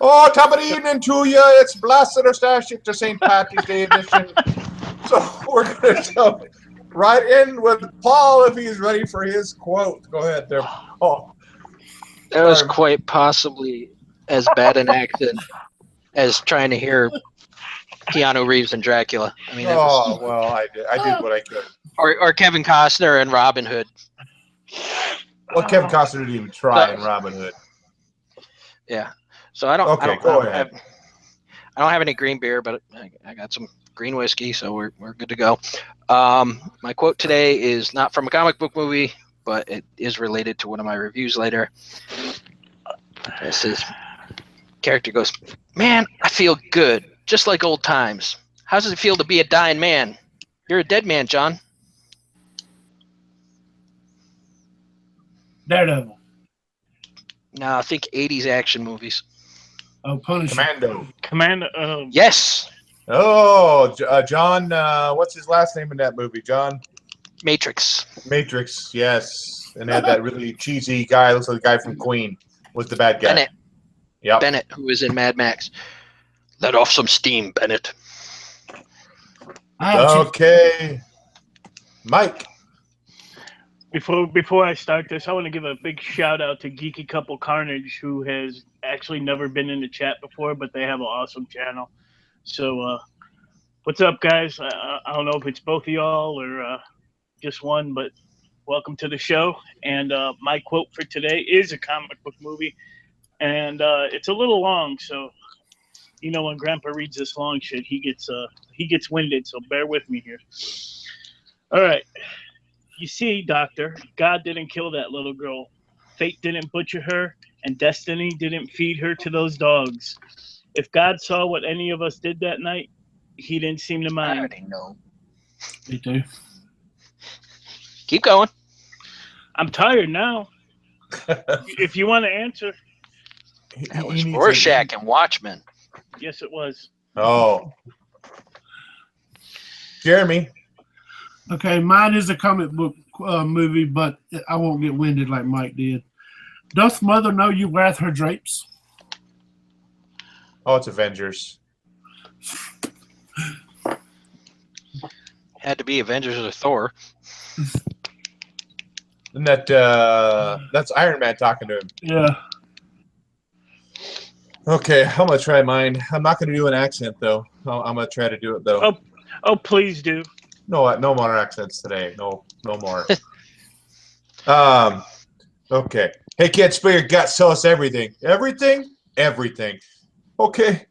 Oh, top of the evening to you. It's Blessed or Stash It to St. Patty's Day edition. So we're going to jump right in with Paul if he's ready for his quote. Go ahead there, Paul. That was quite possibly as bad an accent as trying to hear Keanu Reeves and Dracula. I mean, well, I did what I could. Or Kevin Costner and Robin Hood. Well, Kevin Costner didn't even try in Robin Hood. Yeah. So I don't. Okay, go ahead. I don't have any green beer, but I got some green whiskey, so we're good to go. My quote today is not from a comic book movie, but it is related to one of my reviews later. This is character goes, "Man, I feel good, just like old times. How does it feel to be a dying man? You're a dead man, John." Daredevil. No, I think 80s action movies. Oh, Punisher. Commando. Yes. Oh, John. What's his last name in that movie? John. Matrix. Matrix. Yes, and had that really cheesy guy. Looks like the guy from Queen. Was the bad guy? Bennett. Yep. Bennett, who was in Mad Max. Let off some steam, Bennett. Okay, Mike. Before I start this, I want to give a big shout out to Geeky Couple Carnage, who has actually never been in the chat before, but they have an awesome channel. So, what's up, guys? I don't know if it's both of y'all or just one, but welcome to the show. And my quote for today is a comic book movie, and it's a little long, so you know when Grandpa reads this long shit, he gets winded. So bear with me here. All right. You see, Doctor, God didn't kill that little girl. Fate didn't butcher her, and destiny didn't feed her to those dogs. If God saw what any of us did that night, he didn't seem to mind. I already know. Me too. Keep going. I'm tired now. If you want to answer. That was Rorschach and Watchmen. Yes, it was. Oh. Jeremy. Okay, mine is a comic book movie, but I won't get winded like Mike did. Doth mother know you weareth her drapes? Oh, it's Avengers. Had to be Avengers or Thor. Isn't that that's Iron Man talking to him? Yeah. Okay, I'm gonna try mine. I'm not gonna do an accent though. I'm gonna try to do it though. Oh, please do. No more accents today. No more. Okay. Hey, kids, spill your guts. Tell us everything. Everything? Everything. Okay.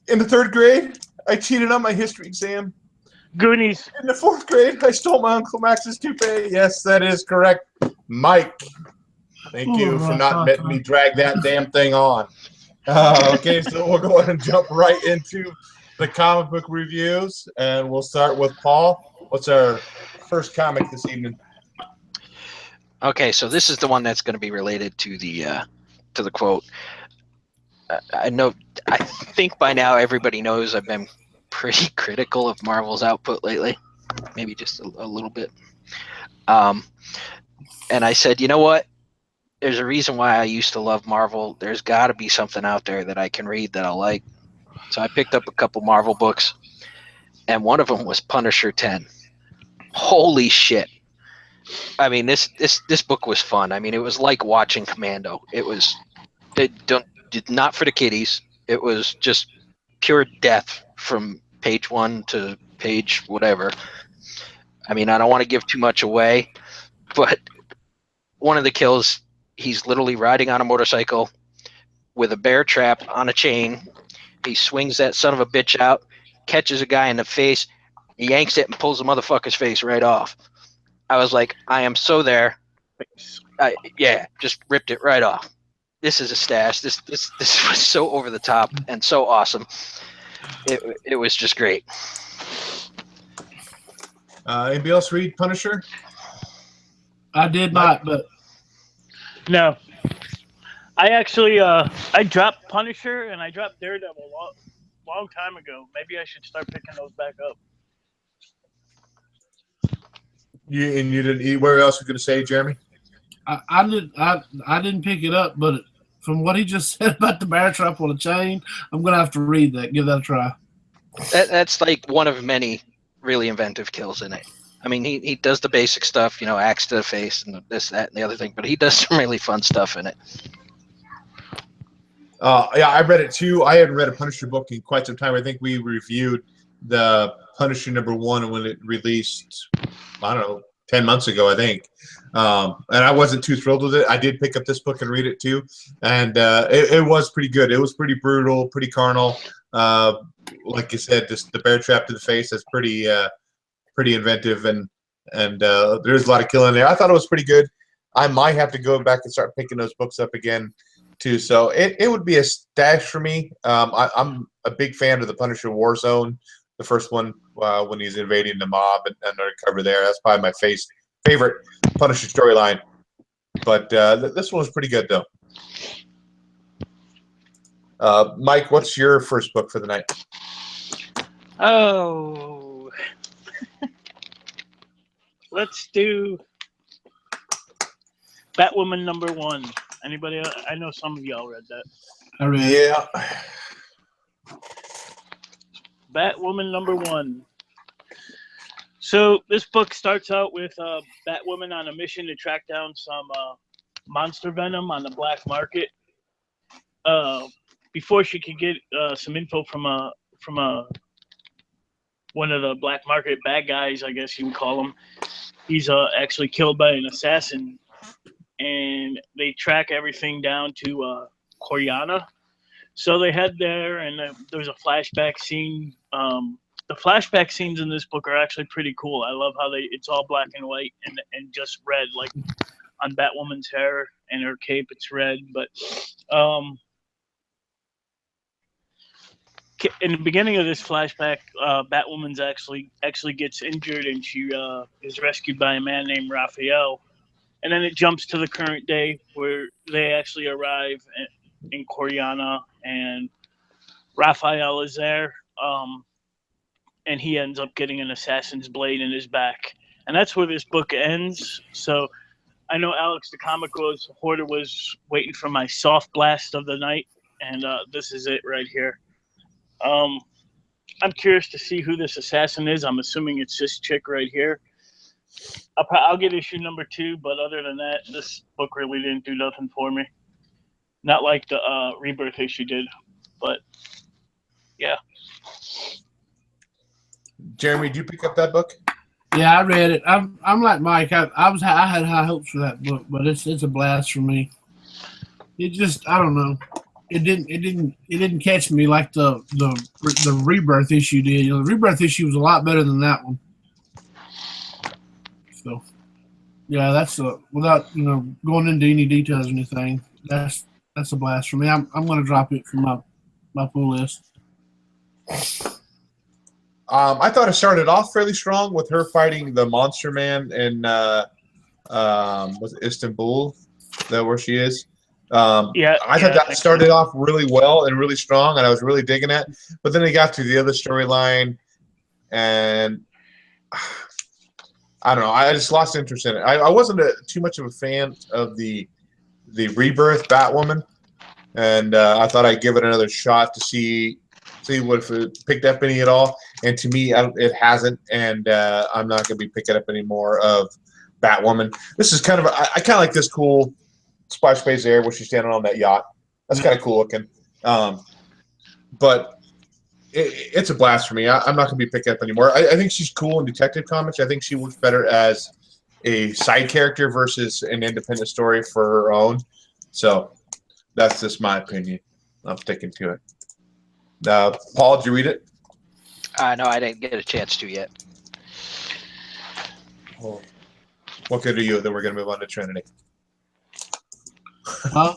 In the 3rd grade, I cheated on my history exam. Goonies. In the 4th grade, I stole my Uncle Max's toupee. Yes, that is correct. Mike. Thank you for not letting me drag that damn thing on. Okay, so we'll go ahead and jump right into the comic book reviews, and we'll start with Paul. What's our first comic this evening? Okay, so this is the one that's going to be related to the quote. I think by now everybody knows I've been pretty critical of Marvel's output lately, maybe just a little bit. And I said, you know what? There's a reason why I used to love Marvel. There's got to be something out there that I can read that I'll like. So I picked up a couple Marvel books, and one of them was Punisher 10. Holy shit. I mean, this book was fun. I mean, it was like watching Commando. Not for the kiddies. It was just pure death from page 1 to page whatever. I mean, I don't want to give too much away, but one of the kills, he's literally riding on a motorcycle with a bear trap on a chain. He swings that son of a bitch out, catches a guy in the face, yanks it, and pulls the motherfucker's face right off. I was like, I am so there. Just ripped it right off. This is a stash. This was so over the top and so awesome. It was just great. Anybody else read Punisher? I did not, but no. I actually I dropped Punisher and I dropped Daredevil a long time ago. Maybe I should start picking those back up. You didn't. Where else were you going to say, Jeremy? I didn't pick it up, but from what he just said about the bear trap on a chain, I'm gonna have to read that. Give that a try. That's like one of many really inventive kills in it. I mean, he does the basic stuff, axe to the face and this, that, and the other thing, but he does some really fun stuff in it. Yeah, I read it too. I hadn't read a Punisher book in quite some time. I think we reviewed the Punisher #1 when it released, I don't know, 10 months ago, I think. And I wasn't too thrilled with it. I did pick up this book and read it too. And it was pretty good. It was pretty brutal, pretty carnal. Like you said, just the bear trap to the face is pretty inventive, and there's a lot of killing there. I thought it was pretty good. I might have to go back and start picking those books up again too. So it would be a stash for me. I'm a big fan of the Punisher Warzone, the first one when he's invading the mob and undercover there. That's probably my favorite Punisher storyline. But this one was pretty good though. Mike, what's your first book for the night? Oh, let's do Batwoman #1. Anybody else? I know some of y'all read that. I read it. Yeah. Batwoman #1. So this book starts out with Batwoman on a mission to track down some monster venom on the black market. Before she could get some info from one of the black market bad guys, I guess you would call him. He's actually killed by an assassin, and they track everything down to Koryana. So they head there, and there's a flashback scene. The flashback scenes in this book are actually pretty cool. I love how it's all black and white and just red, like on Batwoman's hair and her cape, it's red. But in the beginning of this flashback, Batwoman's actually gets injured, and she is rescued by a man named Raphael. And then it jumps to the current day where they actually arrive in Koryana, and Raphael is there, and he ends up getting an assassin's blade in his back. And that's where this book ends. So I know Alex the Comic Hoarder was waiting for my soft blast of the night, and this is it right here. I'm curious to see who this assassin is. I'm assuming it's this chick right here. I'll get issue #2, but other than that, this book really didn't do nothing for me. Not like the Rebirth issue did, but yeah. Jeremy, did you pick up that book? Yeah, I read it. I'm like Mike. I had high hopes for that book, but it's a blast for me. It just, I don't know. It didn't catch me like the Rebirth issue did. The Rebirth issue was a lot better than that one. So, yeah, that's without going into any details or anything. That's a blast for me. I'm going to drop it from my pull list. I thought it started off fairly strong with her fighting the Monster Man in was it Istanbul? Is that where she is? Yeah, I thought that started off really well and really strong, and I was really digging it. But then it got to the other storyline, and I don't know. I just lost interest in it. I wasn't too much of a fan of the Rebirth Batwoman, and I thought I'd give it another shot to see what if it picked up any at all. And to me, it hasn't, and I'm not going to be picking up any more of Batwoman. This is kind of I kind of like this cool splash page there where she's standing on that yacht. That's kind of cool looking. But it's a blast for me. I'm not going to be picking up anymore. I think she's cool in Detective Comics. I think she works better as a side character versus an independent story for her own. So that's just my opinion. I'm sticking to it. Paul, did you read it? No, I didn't get a chance to yet. Oh. What good are you? Then we're going to move on to Trinity. Huh?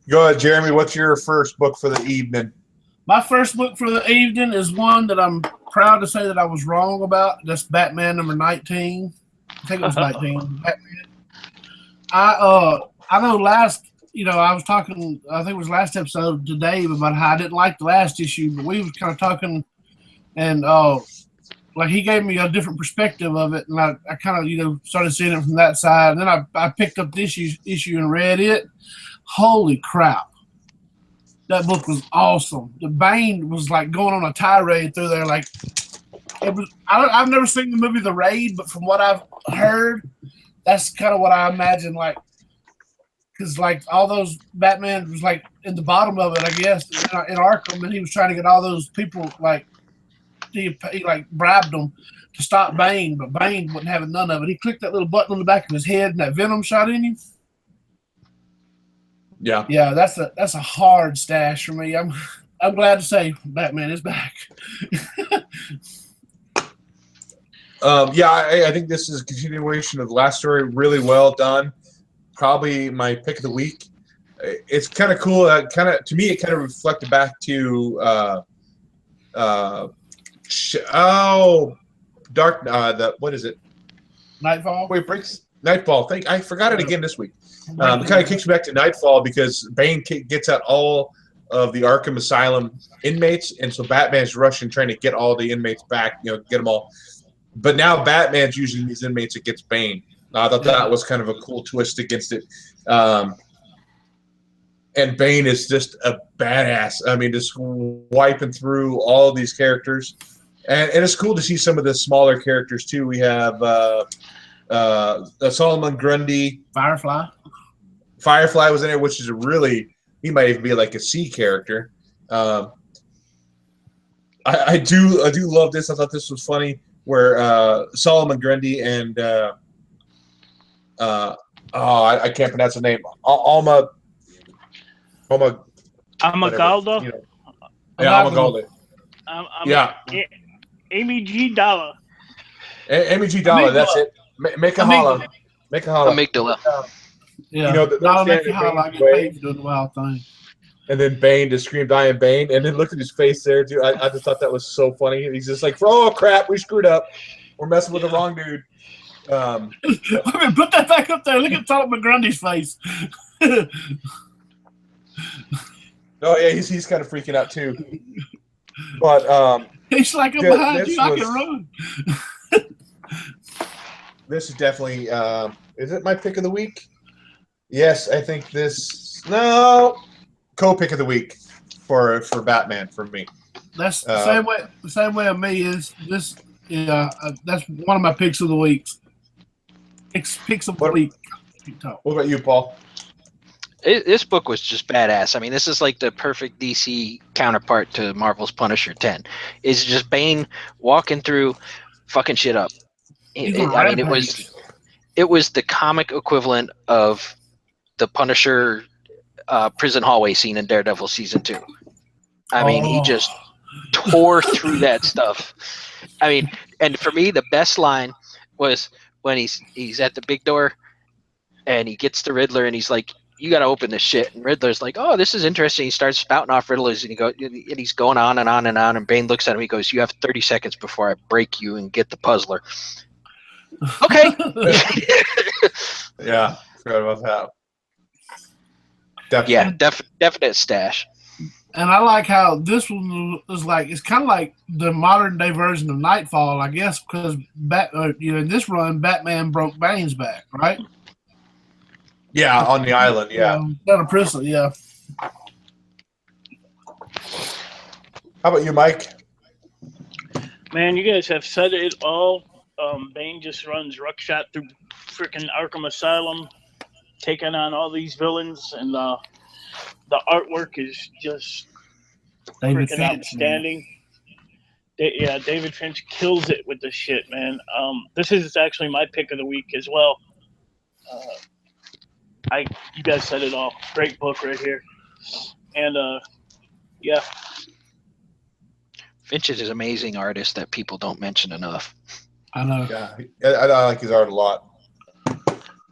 Go ahead, Jeremy. What's your first book for the evening? My first book for the evening is one that I'm proud to say that I was wrong about. That's Batman #19. I think it was 19. Batman. I know I was talking, I think it was last episode to Dave about how I didn't like the last issue, but we was kind of talking, and like he gave me a different perspective of it, and I kind of started seeing it from that side, and then I picked up this issue and read it. Holy crap. That book was awesome. The Bane was like going on a tirade through there. Like, it was. I've never seen the movie The Raid, but from what I've heard, that's kind of what I imagine. Like, because like all those Batman was like in the bottom of it, I guess, in Arkham, and he was trying to get all those people like he like bribed them to stop Bane, but Bane wasn't having none of it. He clicked that little button on the back of his head, and that venom shot in him. Yeah, that's a hard stash for me. I'm glad to say Batman is back. I think this is a continuation of the last story. Really well done. Probably my pick of the week. It's kind of cool. To me, it kind of reflected back to what is it? Nightfall. Wait, breaks Nightfall. I forgot it again this week. It kind of kicks me back to Nightfall because Bane gets out all of the Arkham Asylum inmates, and so Batman's rushing, trying to get all the inmates back, get them all. But now Batman's using these inmates against Bane. I thought that was kind of a cool twist against it. And Bane is just a badass. I mean, just wiping through all these characters. And it's cool to see some of the smaller characters, too. We have Solomon Grundy. Firefly was in there, which is he might even be like a C character. I do love this. I thought this was funny, where Solomon Grundy and I can't pronounce the name. Alma. Amagaldo. Amagaldo. Amy G. Dollar. Amy G. Dollar. That's it. Make a holla. Amygdala. Yeah. Make a holla. I get paid for doing the wild thing. And then Bane just screamed, "I am Bane!" And then look at his face there, dude. I just thought that was so funny. He's just like, "Oh crap, we screwed up. We're messing with the wrong dude." Put that back up there. Look at Solomon Grundy's face. Oh yeah, he's kind of freaking out too. But he's like, "I'm behind you. I can run." This is definitely. Is it my pick of the week? Yes, I think this. No. Co-pick of the week for Batman for me. That's the same way. The same way of me is this. Yeah, that's one of my picks of the week. Picks of the week. What about you, Paul? This book was just badass. I mean, this is like the perfect DC counterpart to Marvel's Punisher 10. It's just Bane walking through, fucking shit up. It was the comic equivalent of the Punisher prison hallway scene in Daredevil season 2. I mean, he just tore through that stuff. I mean, and for me, the best line was when he's at the big door and he gets the Riddler and he's like, "You got to open this shit." And Riddler's like, "Oh, this is interesting." He starts spouting off riddles and he's going on and on and on. And Bane looks at him. He goes, "You have 30 seconds before I break you and get the puzzler." Okay. Yeah, forgot about that. Definitely. Yeah, definite stash. And I like how this one was like, it's kind of like the modern day version of Nightfall, I guess, because in this run, Batman broke Bane's back, right? Yeah, on the island, yeah. Down in prison, yeah. How about you, Mike? Man, you guys have said it all. Bane just runs ruckshot through freaking Arkham Asylum, taking on all these villains, and the artwork is just freaking outstanding. David Finch kills it with this shit, man. This is actually my pick of the week as well. You guys said it all. Great book right here, and yeah. Finch is an amazing artist that people don't mention enough. I know. Yeah, I like his art a lot.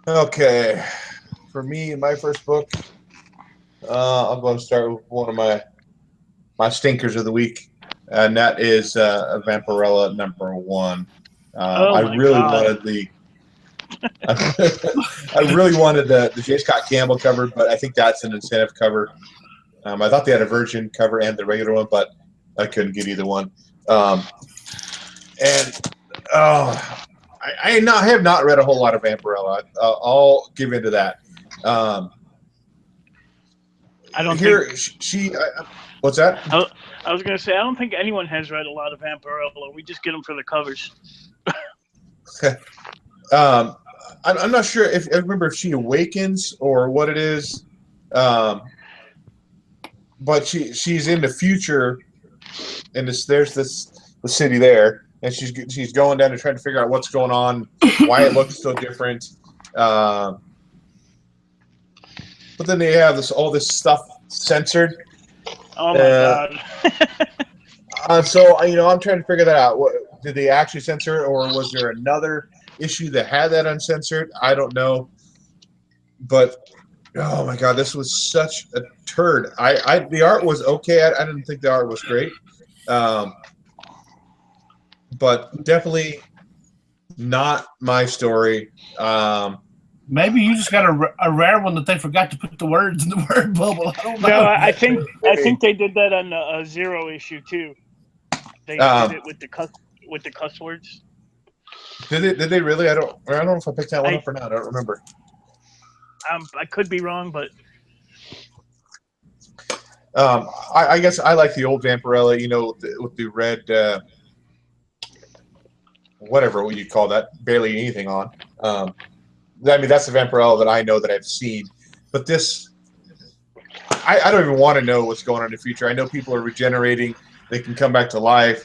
Okay, for me, my first book, I'm going to start with one of my stinkers of the week, and that is Vampirella #1. I really wanted the J. Scott Campbell cover, but I think that's an incentive cover. I thought they had a Virgin cover and the regular one, but I couldn't get either one. I have not read a whole lot of Vampirella. I'll give into that. I don't here think she. What's that? I was gonna say I don't think anyone has read a lot of Vampirella. We just get them for the covers. I'm not sure if I remember if she awakens or what it is, but she's in the future, and there's the city there, and she's going down to try to figure out what's going on, why it looks so different. But then they have all this stuff censored. Oh my god! So I'm trying to figure that out. Did they actually censor it, or was there another issue that had that uncensored? I don't know. But oh my god, this was such a turd. The art was okay. I didn't think the art was great. But definitely not my story. Maybe you just got a rare one that they forgot to put the words in the word bubble. I don't know. No, I think they did that on the Zero issue too. They did it with the cuss words. Did they really? I don't know if I picked that one up or not. I don't remember. I could be wrong, but I guess I like the old Vampirella. With the red, whatever you call that, barely anything on. I mean, that's the Vampirella that I know that I've seen. But this, I don't even want to know what's going on in the future. I know people are regenerating; they can come back to life.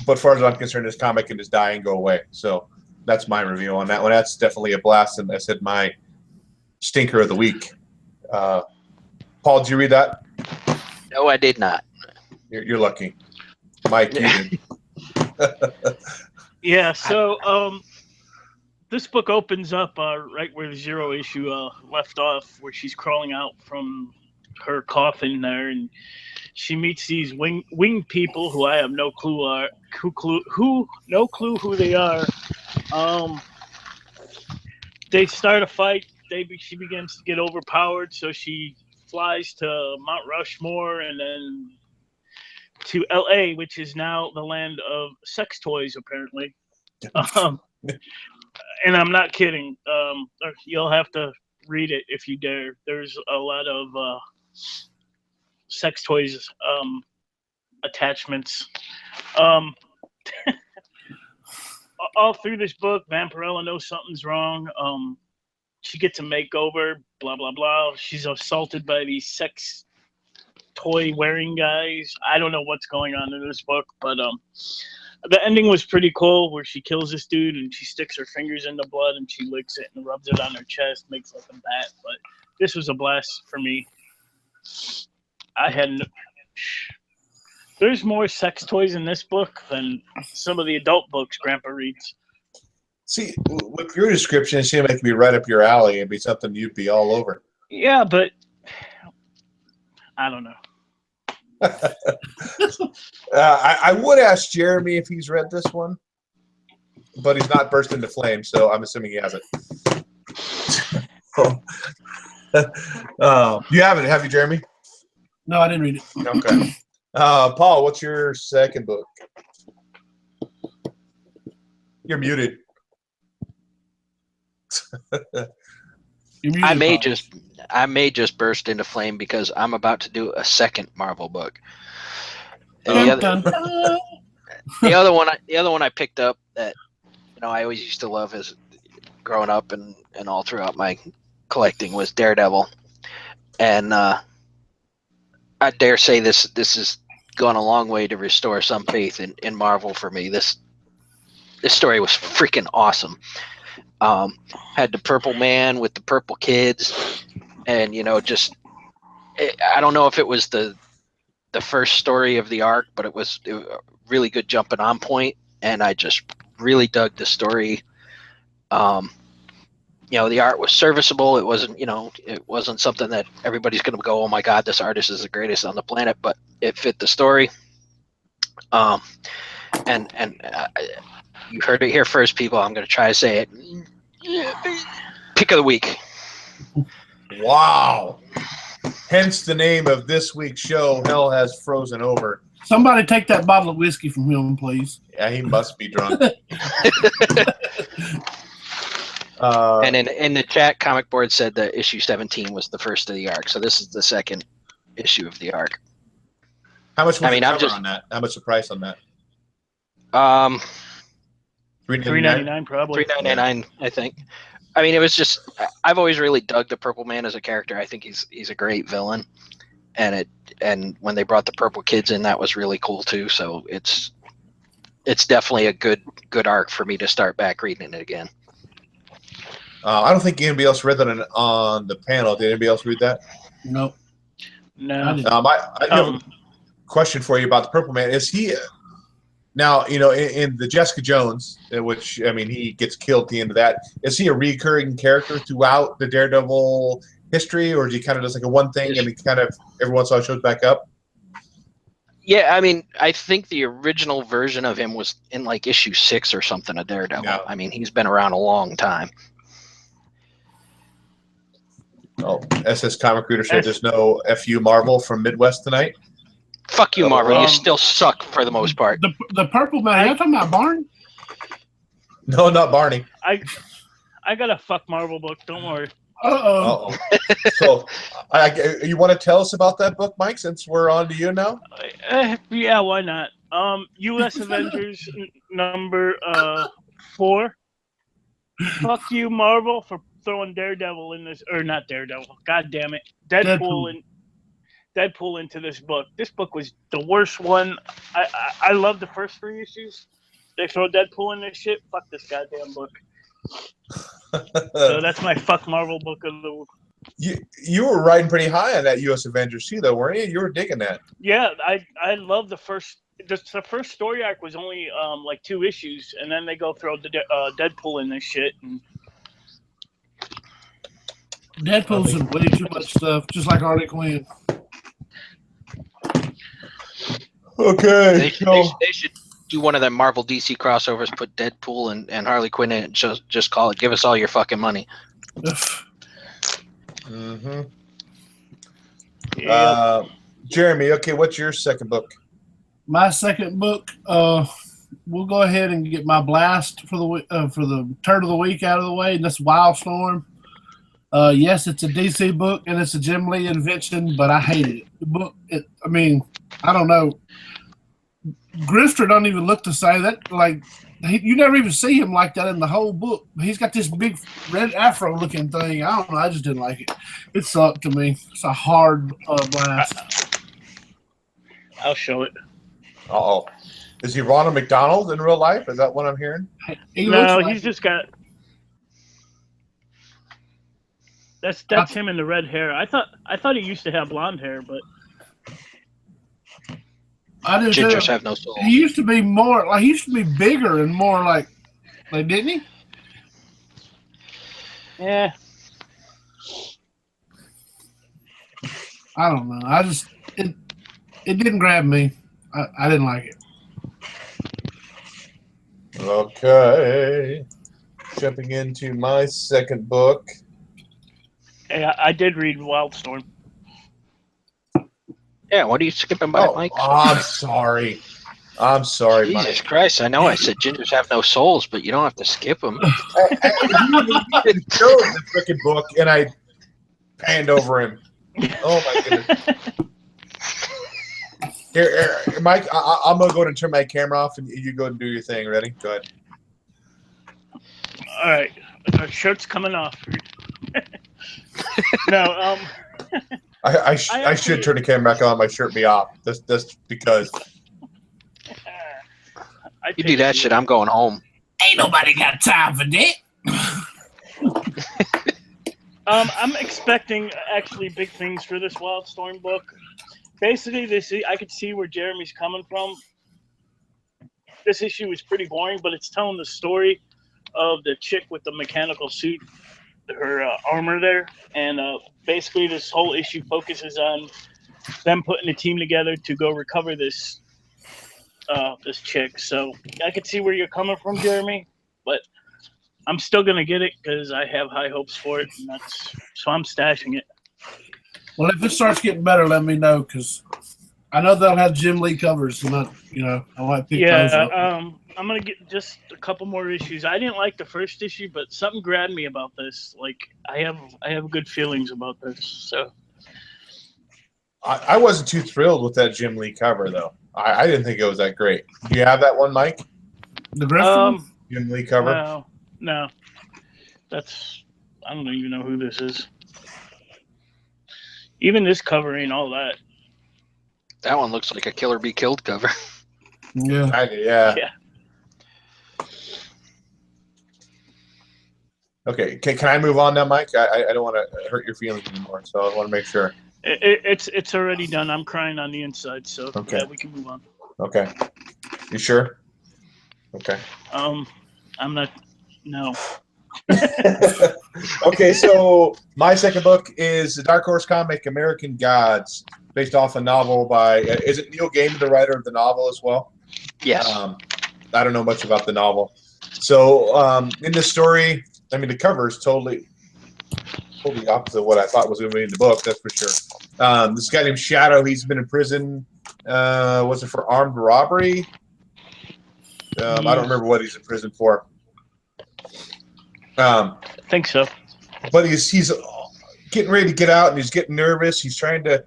But as far as I'm concerned, this comic can just die and go away. So that's my review on that one. That's definitely a blast, and I said my stinker of the week. Paul, did you read that? No, I did not. You're lucky, Mike. You did. yeah. So this book opens up right where the Zero issue left off, where she's crawling out from her coffin there, and she meets these winged people who I have no clue who they are. They start a fight. She begins to get overpowered, so she flies to Mount Rushmore and then to L.A., which is now the land of sex toys, apparently. And I'm not kidding. You'll have to read it if you dare. There's a lot of sex toys attachments. All through this book, Vampirella knows something's wrong. She gets a makeover, blah, blah, blah. She's assaulted by these sex toy wearing guys. I don't know what's going on in this book, but the ending was pretty cool, where she kills this dude and she sticks her fingers in the blood and she licks it and rubs it on her chest, makes like a bat. But this was a blast for me. There's more sex toys in this book than some of the adult books Grandpa reads. See, with your description, it seemed like it'd be right up your alley and be something you'd be all over. Yeah, but I don't know. I would ask Jeremy if he's read this one, but he's not burst into flames, so I'm assuming he hasn't. You haven't, have you, Jeremy? No, I didn't read it. Okay. Paul, what's your second book? You're muted. I may just burst into flame because I'm about to do a second Marvel book. And the other one I picked up that I always used to love as growing up and all throughout my collecting was Daredevil, and I dare say this has gone a long way to restore some faith in Marvel for me. This story was freaking awesome. Had the purple man with the purple kids, and I don't know if it was the first story of the arc, but it was a really good jumping on point, and I just really dug the story. The art was serviceable. It wasn't something that everybody's going to go, oh my God, this artist is the greatest on the planet, but it fit the story. And you heard it here first, people. I'm going to try to say it. Pick of the week. Wow. Hence the name of this week's show, Hell Has Frozen Over. Somebody take that bottle of whiskey from him, please. Yeah, he must be drunk. And in the chat, Comic Board said that issue 17 was the first of the arc, so this is the second issue of the arc. How much was the cover on that? How much the price on that? $3.99 probably. $3.99, I think. I mean, it was just I've always really dug the Purple Man as a character. I think he's a great villain, and when they brought the Purple Kids in, that was really cool too. So it's definitely a good arc for me to start back reading it again. I don't think anybody else read that on the panel. Did anybody else read that? Nope. No. I have a question for you about the Purple Man. Is he now, in the Jessica Jones, which, I mean, he gets killed at the end of that, is he a recurring character throughout the Daredevil history, or is he kind of just like a one thing and he kind of every once in a while shows back up? Yeah, I mean, I think the original version of him was in like issue 6 or something of Daredevil. Yeah. I mean, he's been around a long time. Oh, SS Comic Reader said there's no FU Marvel from Midwest tonight. Fuck you, Marvel. You still suck for the most part. The Purple Man. You're talking about Barney? No, not Barney. I got a fuck Marvel book. Don't worry. Uh-oh. So, you want to tell us about that book, Mike, since we're on to you now? Yeah, why not? U.S. Avengers number 4. Fuck you, Marvel, for throwing Daredevil in this, or not Daredevil. God damn it, Deadpool into this book. This book was the worst one. I love the first 3 issues. They throw Deadpool in this shit. Fuck this goddamn book. So that's my fuck Marvel book of the. You were riding pretty high on that U.S. Avengers too, though, weren't you? You were digging that. Yeah, I love the first. The first story arc was only like 2 issues, and then they go throw Deadpool in this shit. And Deadpool's in way too much stuff, just like Harley Quinn. Okay. They should do one of them Marvel DC crossovers, put Deadpool and Harley Quinn in it, and just call it "Give us all your fucking money." Mm-hmm. Yeah. Jeremy, okay, what's your second book? My second book, we'll go ahead and get my blast for the turn of the week out of the way, and that's Wildstorm. Yes, it's a DC book, and it's a Jim Lee invention, but I hated it. The book, I mean, I don't know. Grifter don't even look the same. That you never even see him like that in the whole book. He's got this big red afro-looking thing. I don't know. I just didn't like it. It sucked to me. It's a hard blast. I'll show it. Uh-oh. Is he Ronald McDonald in real life? Is that what I'm hearing? No, he's just got... That's him in the red hair. I thought he used to have blonde hair, but... Gingers have no soul. He used to be more like, he used to be bigger and more like didn't he? Yeah. I don't know. It didn't grab me. I didn't like it. Okay. Jumping into my second book. Hey, I did read Wildstorm. Yeah, what are you skipping by, Mike? I'm sorry. I'm sorry, Jesus Mike. Christ, I know I said gingers have no souls, but you don't have to skip them. He didn't show the freaking book, and I panned over him. Oh, my goodness. Here, Mike, I'm going to go ahead and turn my camera off, and you go and do your thing. Ready? Go ahead. All right. Our shirt's coming off. No, I should turn the camera back on, my shirt be off. That's because. You do that shit, I'm going home. Ain't nobody got time for that. I'm expecting actually big things for this Wildstorm book. Basically, I could see where Jeremy's coming from. This issue is pretty boring, but it's telling the story of the chick with the mechanical suit, her armor there, and basically this whole issue focuses on them putting a team together to go recover this chick. So I could see where you're coming from, Jeremy, but I'm still gonna get it because I have high hopes for it, and so I'm stashing it. Well, if it starts getting better, let me know, because I know they'll have Jim Lee covers, and I might pick those up. I'm gonna get just a couple more issues. I didn't like the first issue, but something grabbed me about this. Like I have good feelings about this. So I wasn't too thrilled with that Jim Lee cover, though. I didn't think it was that great. Do you have that one, Mike? The Griffin? Jim Lee cover? No. I don't even know who this is. Even this cover ain't all that. That one looks like a Killer Be Killed cover. Yeah. Yeah. Okay, can I move on now, Mike? I don't want to hurt your feelings anymore, so I want to make sure. It's already done. I'm crying on the inside, so yeah, we can move on. Okay. You sure? Okay. I'm not. No. Okay, so my second book is the Dark Horse comic American Gods, based off a novel by is it Neil Gaiman, the writer of the novel as well? Yes. I don't know much about the novel. So in this story, I mean the cover is totally opposite of what I thought was going to be in the book. That's for sure. This guy named Shadow, he's been in prison. Was it for armed robbery? I don't remember what he's in prison for. I think so. But he's getting ready to get out, and he's getting nervous. He's trying to,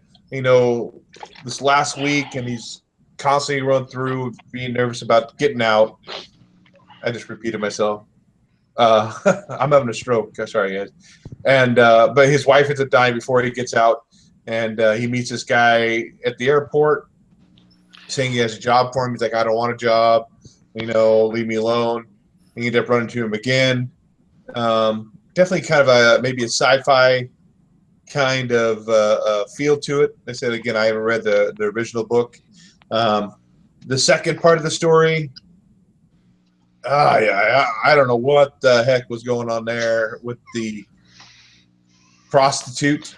this last week, and he's constantly run through being nervous about getting out. I just repeated myself. I'm having a stroke. Sorry, guys. And but his wife ends up dying before he gets out, and he meets this guy at the airport, saying he has a job for him. He's like, I don't want a job. Leave me alone. And you end up running to him again. Definitely kind of maybe a sci-fi kind of feel to it. I said again, I haven't read the original book. The second part of the story, I don't know what the heck was going on there with the prostitute,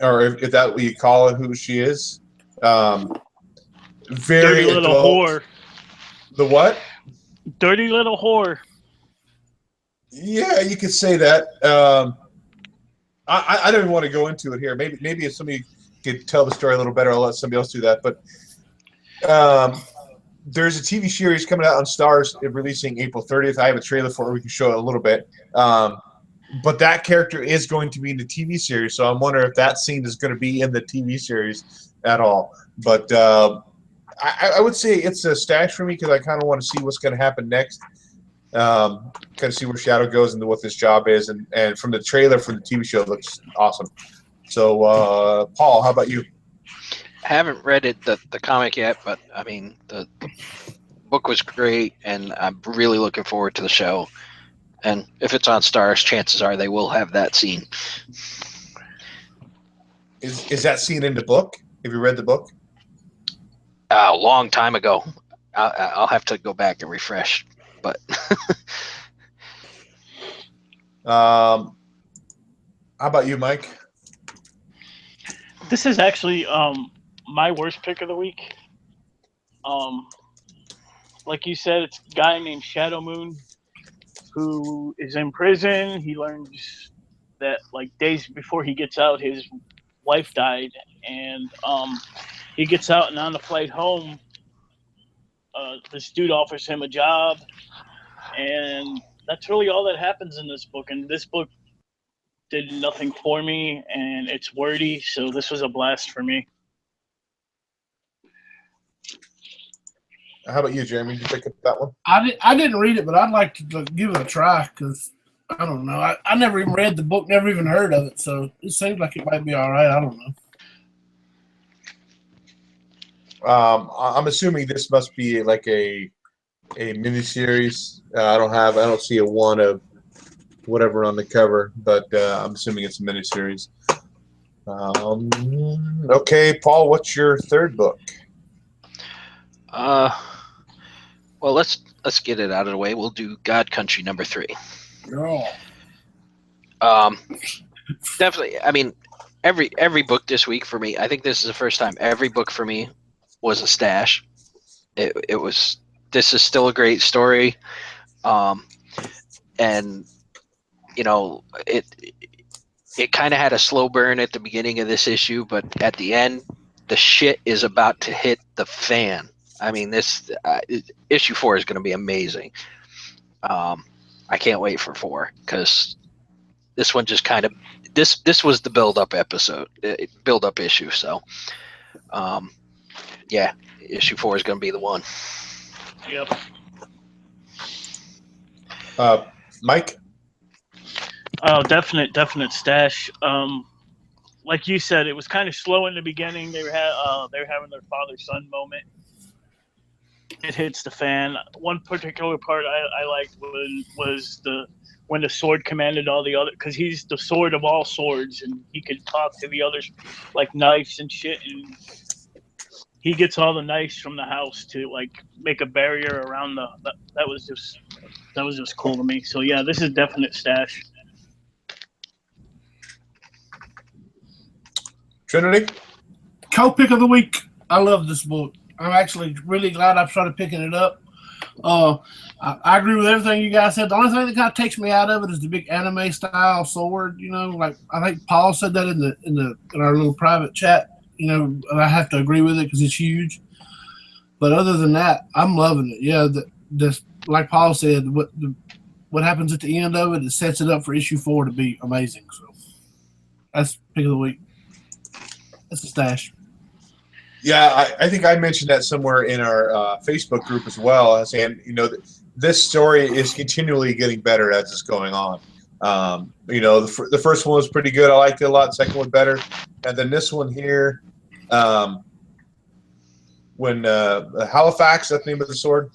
or if that's what you call it, who she is. Very dirty little adult. whore. The what? Dirty little whore. Yeah, you could say that. I don't even want to go into it here. Maybe if somebody could tell the story a little better, I'll let somebody else do that. But there's a TV series coming out on Stars, releasing April 30th. I have a trailer for it. We can show it a little bit. But that character is going to be in the TV series, so I'm wondering if that scene is going to be in the TV series at all. But I would say it's a stash for me because I kind of want to see what's going to happen next. Kind of see where Shadow goes and what this job is, and from the trailer for the TV show, it looks awesome. So, Paul, how about you? I haven't read the comic yet, but I mean the book was great, and I'm really looking forward to the show. And if it's on Stars, chances are they will have that scene. Is that scene in the book? Have you read the book? A long time ago. I'll have to go back and refresh, but how about you, Mike? This is actually my worst pick of the week. Like you said, it's a guy named Shadow Moon who is in prison. He learns that like days before he gets out, his wife died, and he gets out, and on the flight home, this dude offers him a job, and that's really all that happens in this book. And this book did nothing for me, and it's wordy, so this was a blast for me. How about you, Jeremy? Did you pick up that one? I didn't read it, but I'd like to give it a try because I don't know. I never even read the book, never even heard of it, so it seems like it might be all right. I don't know. I'm assuming this must be like a miniseries. I don't see a one of whatever on the cover, but I'm assuming it's a miniseries. Okay, Paul, what's your third book? Well, let's get it out of the way. We'll do God Country number 3. Oh. Definitely. I mean, every book this week for me. I think this is the first time every book for me was a stash. It was. This is still a great story, and it kind of had a slow burn at the beginning of this issue, but at the end, the shit is about to hit the fan. I mean, this issue 4 is going to be amazing. I can't wait for 4 because this one just kind of this was the build-up episode, build-up issue. So, yeah, issue 4 is going to be the one. Yep. Mike? Oh, definite stash. Like you said, it was kind of slow in the beginning. They were having their father-son moment. It hits the fan. One particular part I liked was when the sword commanded all the other, because he's the sword of all swords, and he could talk to the others like knives and shit, and he gets all the knives from the house to like make a barrier around that was just cool to me. So yeah, this is definite stash. Trinity? Co-pick of the week. I love this book. I'm actually really glad I've started picking it up. I agree with everything you guys said. The only thing that kind of takes me out of it is the big anime style sword. You know, like I think Paul said that in our little private chat. You know, and I have to agree with it because it's huge. But other than that, I'm loving it. Yeah, this like Paul said, what happens at the end of it sets it up for issue 4 to be amazing. So that's pick of the week. That's a stash. Yeah, I think I mentioned that somewhere in our Facebook group as well, saying, you know, this story is continually getting better as it's going on. You know, the first one was pretty good. I liked it a lot. The second one better. And then this one here, when Halifax, that's the name of the sword?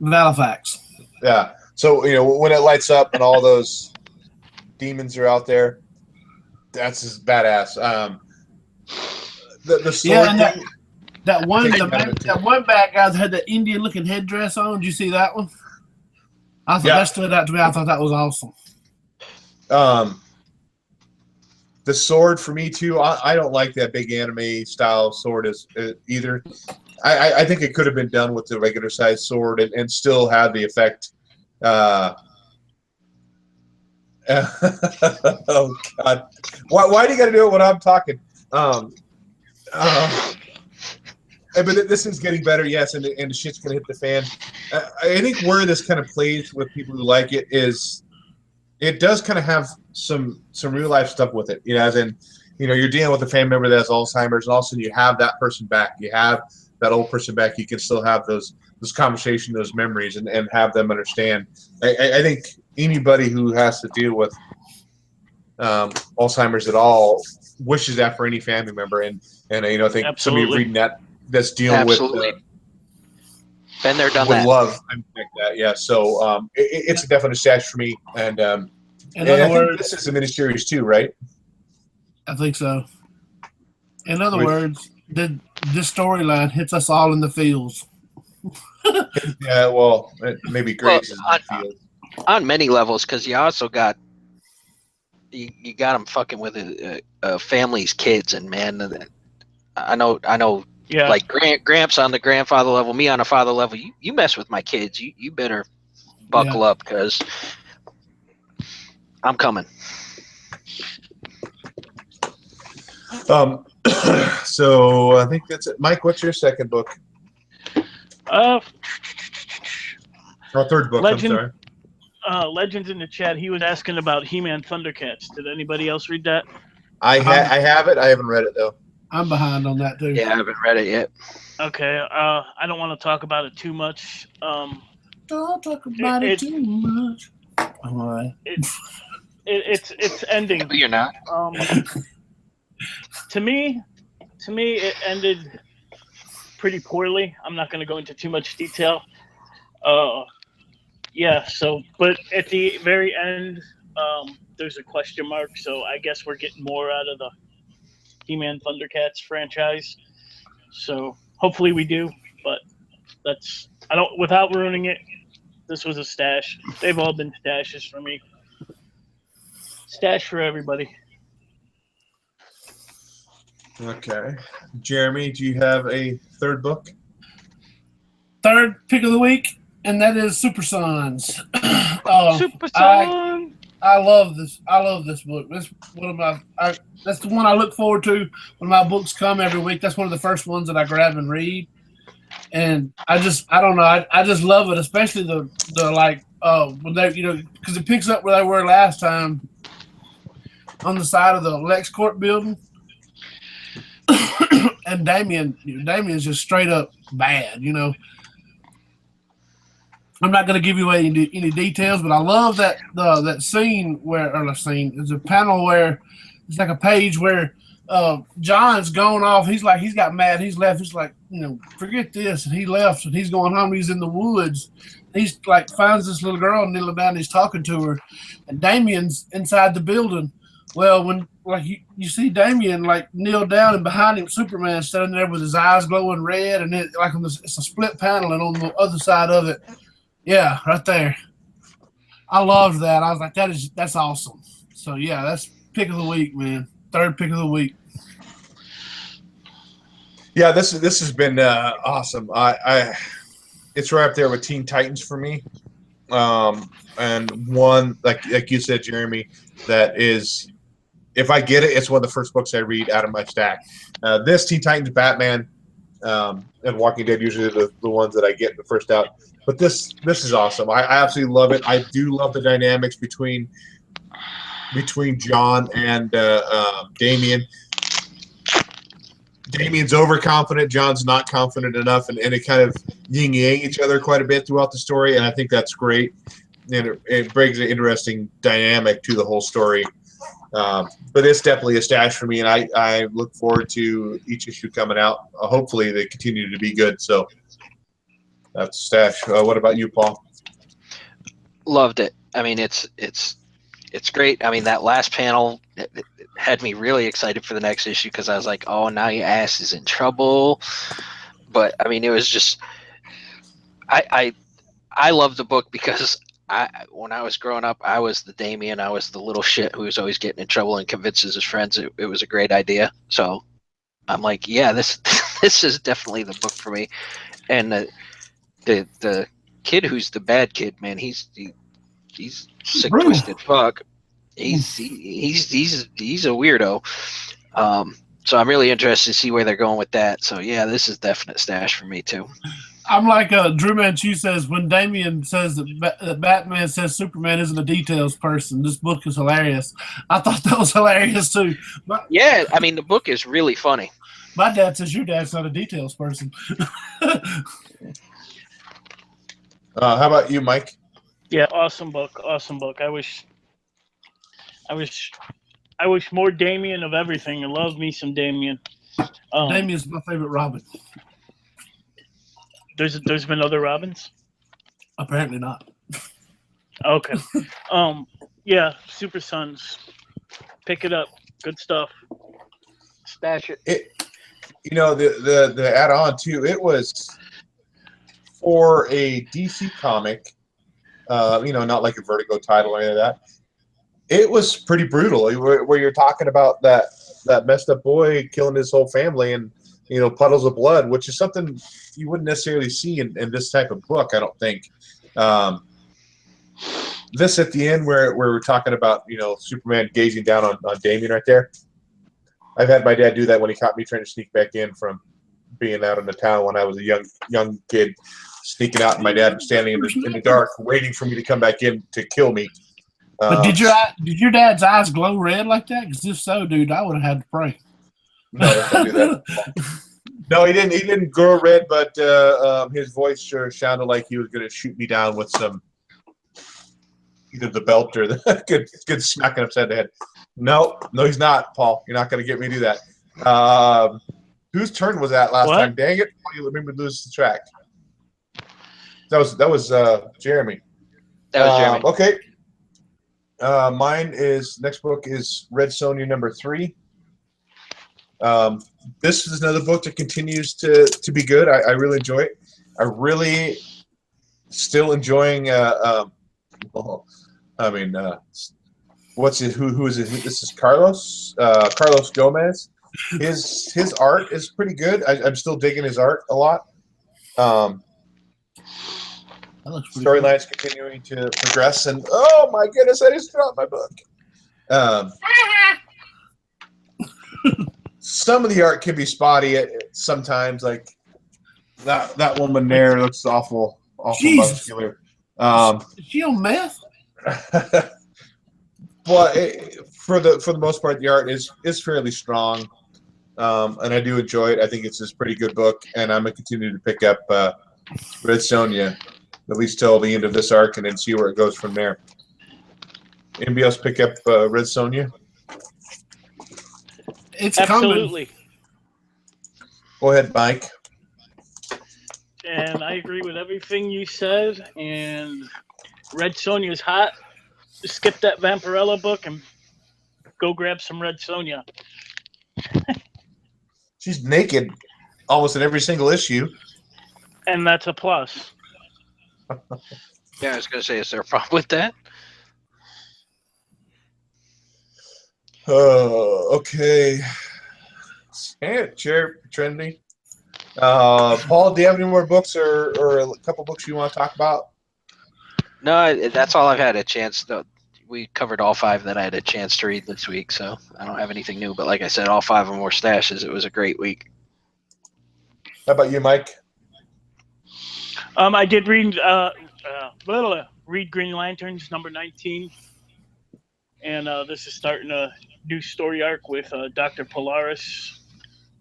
Halifax. Yeah. So, you know, when it lights up and all those demons are out there, that's just badass. The sword yeah, thing, that one bad guy that had the Indian looking headdress on. Did you see that one? I thought that stood out to me. I thought that was awesome. The sword for me too. I don't like that big anime style sword either. I think it could have been done with the regular size sword and still have the effect. Oh God! Why do you got to do it when I'm talking? But this is getting better, yes, and the shit's gonna hit the fan. I think where this kind of plays with people who like it is, it does kind of have some real life stuff with it. You know, as in, you know, you're dealing with a family member that has Alzheimer's, and all of a sudden you have that person back. You have that old person back. You can still have those conversations, those memories, and have them understand. I think anybody who has to deal with Alzheimer's at all wishes that for any family member, and you know, I think somebody reading that's dealing with been there, done would that. love something like that. Yeah, so it's a definite stash for me, and I think this is a miniseries too, right? I think so. In other words, this storyline hits us all in the feels. Yeah, well, maybe Grace is in the field on many levels, because you also got you got them fucking with a family's kids, and man, I know. Yeah. Like Gramps on the grandfather level, me on a father level. You mess with my kids, you better buckle up, because I'm coming. So I think that's it. Mike, what's your second book? Or third book. Legend, I'm sorry. Legends in the chat. He was asking about He-Man Thundercats. Did anybody else read that? I have it. I haven't read it though. I'm behind on that too. Yeah, I haven't read it yet. Okay. I don't want to talk about it too much. Don't talk about it too much. All right. It's ending. You're not. To me, it ended pretty poorly. I'm not going to go into too much detail. Yeah. So, but at the very end, there's a question mark. So I guess we're getting more out of the He-Man Thundercats franchise. So hopefully we do. But without ruining it, this was a stash. They've all been stashes for me. Stash for everybody. Okay. Jeremy, do you have a third book? Third pick of the week, and that is Super Sons. Super Sons! I love this. I love this book. That's one of my. That's the one I look forward to when my books come every week. That's one of the first ones that I grab and read. And I don't know. I just love it, especially the like when they because it picks up where they were last time on the side of the LexCorp building. And Damien's just straight up bad. I'm not going to give you any details, but I love that scene there's a panel where it's like a page where John's going off. He's got mad. He's left. He's like, forget this. And he left and he's going home. He's in the woods. He's like finds this little girl kneeling down. And he's talking to her, and Damien's inside the building. Well, when you see Damien kneel down, and behind him Superman standing there with his eyes glowing red, and it's a split panel, and on the other side of it. Yeah, right there. I loved that. I was like, that's awesome. So yeah, that's pick of the week, man. Third pick of the week. Yeah, this has been awesome. It's right up there with Teen Titans for me. And one like you said, Jeremy, that is, if I get it, it's one of the first books I read out of my stack. This Teen Titans, Batman, and Walking Dead usually the ones that I get the first out. But this is awesome. I absolutely love it. I do love the dynamics between John and Damien. Damien's overconfident. John's not confident enough, and it kind of yin-yang each other quite a bit throughout the story, and I think that's great. And it brings an interesting dynamic to the whole story. But it's definitely a stash for me, and I look forward to each issue coming out. Hopefully they continue to be good. So that's a stash. What about you, Paul? Loved it. I mean, it's great. I mean, that last panel it had me really excited for the next issue because I was like, oh, now your ass is in trouble. But I mean, it was just I love the book because when I was growing up, I was the Damien. I was the little shit who was always getting in trouble and convinces his friends it was a great idea. So I'm like, yeah, this is definitely the book for me. And the kid who's the bad kid, man, he's sick, twisted fuck. He's a weirdo. So I'm really interested to see where they're going with that. So yeah, this is definite stash for me too. I'm like Drew Manchu says when Damien says that Batman says Superman isn't a details person. This book is hilarious. I thought that was hilarious too. Yeah, I mean the book is really funny. My dad says your dad's not a details person. How about you, Mike? Yeah, awesome book. I wish more Damien of everything. I love me some Damien. Damien's my favorite Robin. There's been other Robins? Apparently not. Okay. Yeah, Super Sons. Pick it up. Good stuff. Stash it. The add-on too, it was for a DC comic, not like a Vertigo title or any of that. It was pretty brutal where you're talking about that messed up boy killing his whole family and puddles of blood, which is something you wouldn't necessarily see in this type of book, I don't think. This at the end where we're talking about Superman gazing down on Damien right there. I've had my dad do that when he caught me trying to sneak back in from being out in the town when I was a young kid, sneaking out, and my dad was standing in the dark waiting for me to come back in to kill me. But did your dad's eyes glow red like that? Because if so, dude, I would have had to pray. No, let's not do that. No, he didn't. He didn't grow red, but his voice sure sounded like he was going to shoot me down with either the belt or the good smacking upside the head. No, he's not, Paul. You're not going to get me to do that. Whose turn was that last time? Dang it! You let me lose the track. That was Jeremy. That was Jeremy. Okay. Mine is next book is Red Sonja #3. This is another book that continues to be good. I really enjoy it. I really still enjoying. What's it? Who is it? This is Carlos. Carlos Gomez. His art is pretty good. I'm still digging his art a lot. That looks pretty cool. Storyline's continuing to progress, and oh my goodness, I just dropped my book. Some of the art can be spotty sometimes, like that woman there looks awful muscular. Is she on meth? But for the most part, the art is fairly strong, and I do enjoy it. I think it's a pretty good book, and I'm gonna continue to pick up Red Sonja, at least till the end of this arc, and then see where it goes from there. Anybody else pick up Red Sonja? It's Absolutely. coming. Go ahead, Mike. And I agree with everything you said. And Red Sonja's hot. Just skip that Vampirella book and go grab some Red Sonja. She's naked almost in every single issue. And that's a plus. Yeah, I was gonna say, is there a problem with that? Okay. Hey, Chair Trinity. Paul, do you have any more books or a couple books you want to talk about? No, that's all I've had a chance. We covered all 5 that I had a chance to read this week, so I don't have anything new. But like I said, all 5 of them were stashes. It was a great week. How about you, Mike? I did read Green Lanterns number 19, and this is starting a new story arc with Dr. Polaris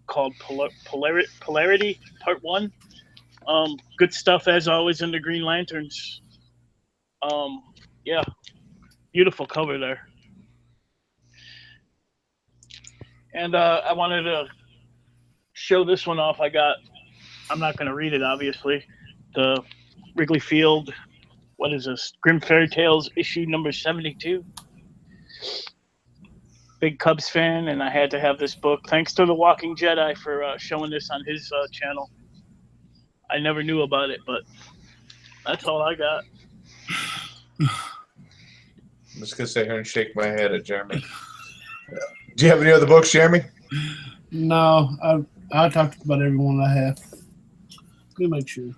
called Polarity Part 1. Good stuff as always in the Green Lanterns. Yeah, beautiful cover there. And I wanted to show this one off. I'm not going to read it, obviously. The Wrigley Field, what is this? Grim Fairy Tales issue number 72. Big Cubs fan, and I had to have this book. Thanks to the Walking Jedi for showing this on his channel. I never knew about it, but that's all I got. I'm just going to sit here and shake my head at Jeremy. Do you have any other books, Jeremy? No, I talked about everyone I have. Let me make sure.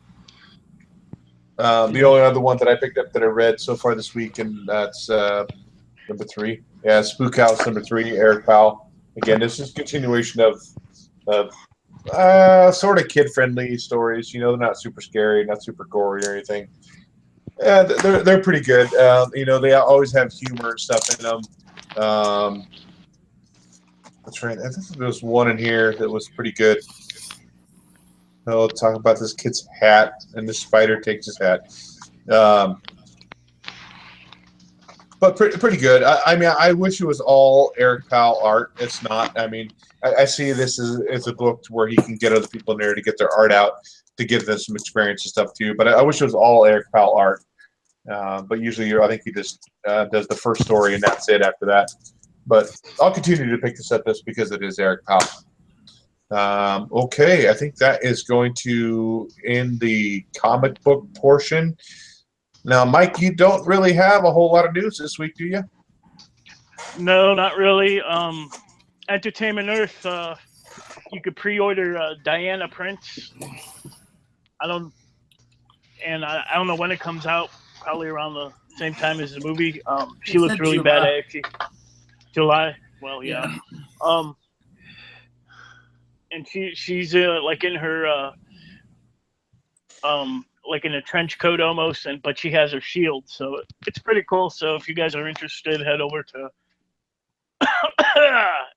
The only other one that I picked up that I read so far this week, and that's number 3. Yeah, Spook House number 3, Eric Powell. Again, this is a continuation of sort of kid-friendly stories. You know, they're not super scary, not super gory or anything. Yeah, they're pretty good. You know, they always have humor and stuff in them. That's right. I think there was one in here that was pretty good. They'll talk about this kid's hat, and the spider takes his hat. But pretty good. I mean, I wish it was all Eric Powell art. It's not. I mean, I see this as a book where he can get other people in there to get their art out, to give them some experience and stuff too. But I wish it was all Eric Powell art. But usually, I think he just does the first story and that's it after that. But I'll continue to pick this up just because it is Eric Powell. Okay, I think that is going to end the comic book portion. Now, Mike, you don't really have a whole lot of news this week, do you? No, not really. Entertainment Earth, you could pre-order Diana Prince. I don't know when it comes out. Probably around the same time as the movie. She looks really badass. July. Well, yeah. And she's like in her like in a trench coat almost, but she has her shield, so it's pretty cool. So if you guys are interested, head over to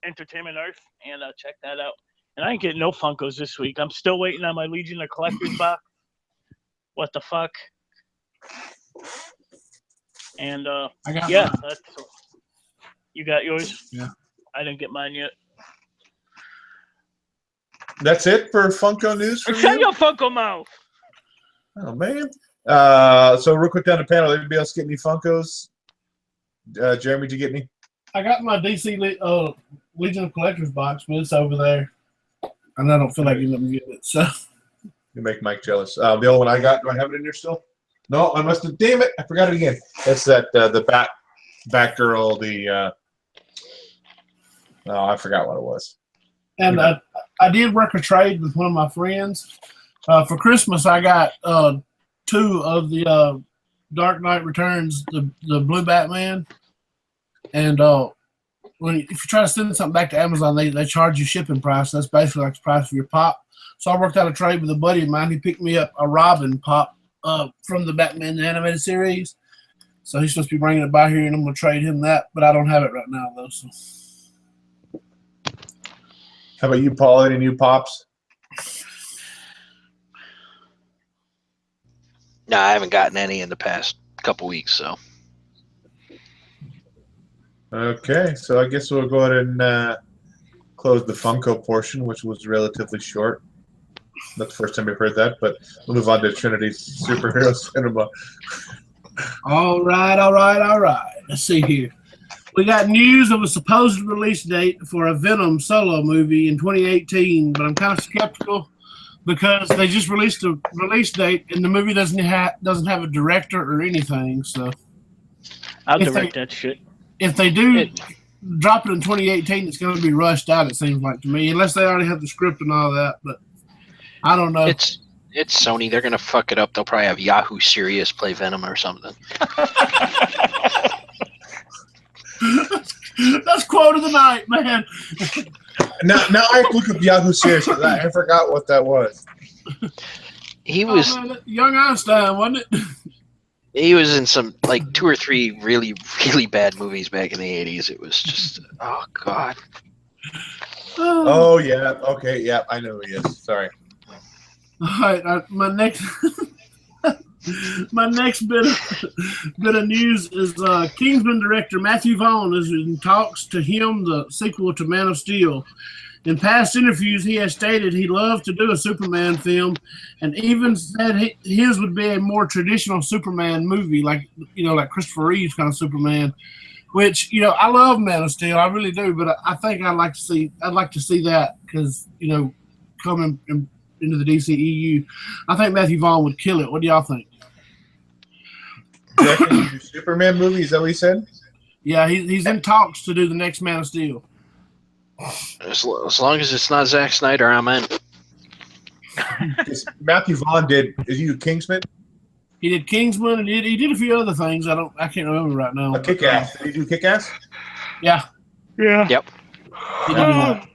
Entertainment Earth and check that out. And I ain't getting no Funkos this week. I'm still waiting on my Legion of Collectors box. What the fuck? And I got yeah, mine. you got yours? Yeah. I didn't get mine yet. That's it for Funko news for Shut you? your Funko mouth! Oh, man. So real quick down the panel, anybody else get any Funkos? Jeremy, did you get any? I got my DC Legion of Collectors box, but it's over there. And I don't feel like getting it. So You make Mike jealous. The other one I got, do I have it in there still? No, I must have. Damn it! I forgot it again. It's that the Batgirl. I forgot what it was. And I did work a trade with one of my friends. For Christmas, I got 2 of the Dark Knight Returns, the Blue Batman, and if you try to send something back to Amazon, they charge you shipping price. That's basically like the price of your pop. So I worked out a trade with a buddy of mine. He picked me up a Robin pop from the Batman the Animated Series. So he's supposed to be bringing it by here, and I'm going to trade him that. But I don't have it right now, though. So. How about you, Paul? Any new pops? No, I haven't gotten any in the past couple weeks, so. Okay, so I guess we'll go ahead and close the Funko portion, which was relatively short. Not the first time we've heard that, but we'll move on to Trinitys Superhero Cinema. All right. Let's see here. We got news of a supposed release date for a Venom solo movie in 2018, but I'm kind of skeptical because they just released a release date and the movie doesn't have a director or anything. So I'll direct that shit. If they do drop it in 2018, it's going to be rushed out, it seems like to me, unless they already have the script and all that. But I don't know. It's Sony. They're going to fuck it up. They'll probably have Yahoo Serious play Venom or something. That's quote of the night, man. Now I have to look up Yahoo Serious because I forgot what that was. He was young Einstein, wasn't it? He was in some like 2 or 3 really, really bad movies back in the 80s. It was just, oh god. Oh yeah, okay, yeah, I know who he is. Sorry. All right, my next bit of news is Kingsman director Matthew Vaughn is in talks to helm the sequel to Man of Steel. In past interviews, he has stated he'd love to do a Superman film, and even said his would be a more traditional Superman movie, like Christopher Reeve's kind of Superman. Which I love Man of Steel, I really do, but I think I'd like to see that because coming into the DCEU, I think Matthew Vaughn would kill it. What do y'all think? Superman movie, is that what he said? Yeah, he's in talks to do the next Man of Steel. As long as it's not Zack Snyder, I'm in. Matthew Vaughn did Kingsman? He did Kingsman and he did a few other things. I can't remember right now. Kick-Ass. Did he do Kick-Ass? Yeah. Yep. He did that.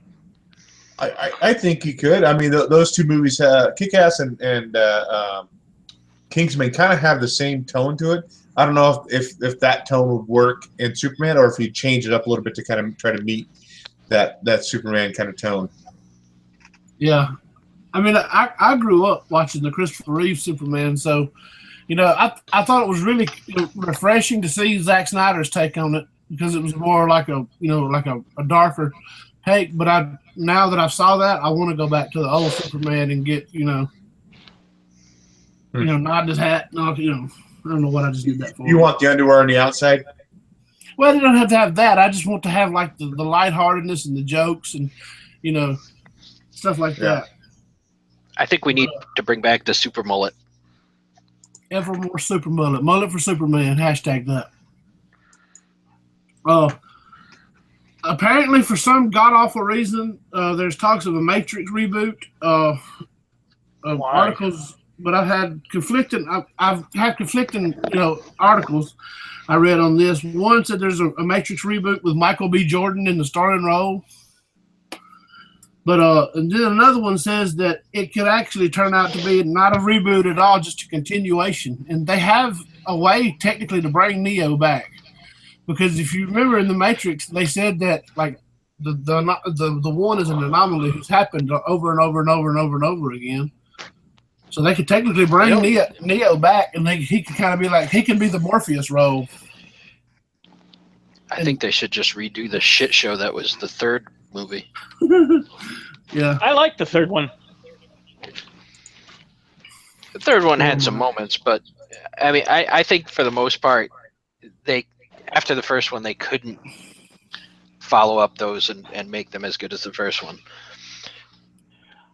I think he could. I mean, those 2 movies, Kick-Ass and Kingsman, kind of have the same tone to it. I don't know if that tone would work in Superman or if he'd change it up a little bit to kind of try to meet that Superman kind of tone. Yeah. I mean, I grew up watching the Christopher Reeve Superman, so, I thought it was really refreshing to see Zack Snyder's take on it because it was more like a darker take. But now that I saw that, I want to go back to the old Superman and get, nod his hat. I don't know what I just did that for. You want the underwear on the outside? Well, you don't have to have that. I just want to have like the lightheartedness and the jokes and stuff like that. I think we need to bring back the super mullet. Ever more super mullet. Mullet for Superman. Hashtag that. Apparently, for some god-awful reason, there's talks of a Matrix reboot of articles, but I've had conflicting articles I read on this. One said there's a Matrix reboot with Michael B. Jordan in the starring role. But and then another one says that it could actually turn out to be not a reboot at all, just a continuation. And they have a way technically to bring Neo back, because if you remember in the Matrix, they said that like the one is an anomaly who's happened over and over and over and over and over again. So they could technically bring Neo back, and he could kind of be like he can be the Morpheus role. I think they should just redo the shit show that was the 3rd movie. Yeah, I like the 3rd one. The 3rd one had some moments, but I mean, I think for the most part, after the first one, they couldn't follow up those and make them as good as the first one.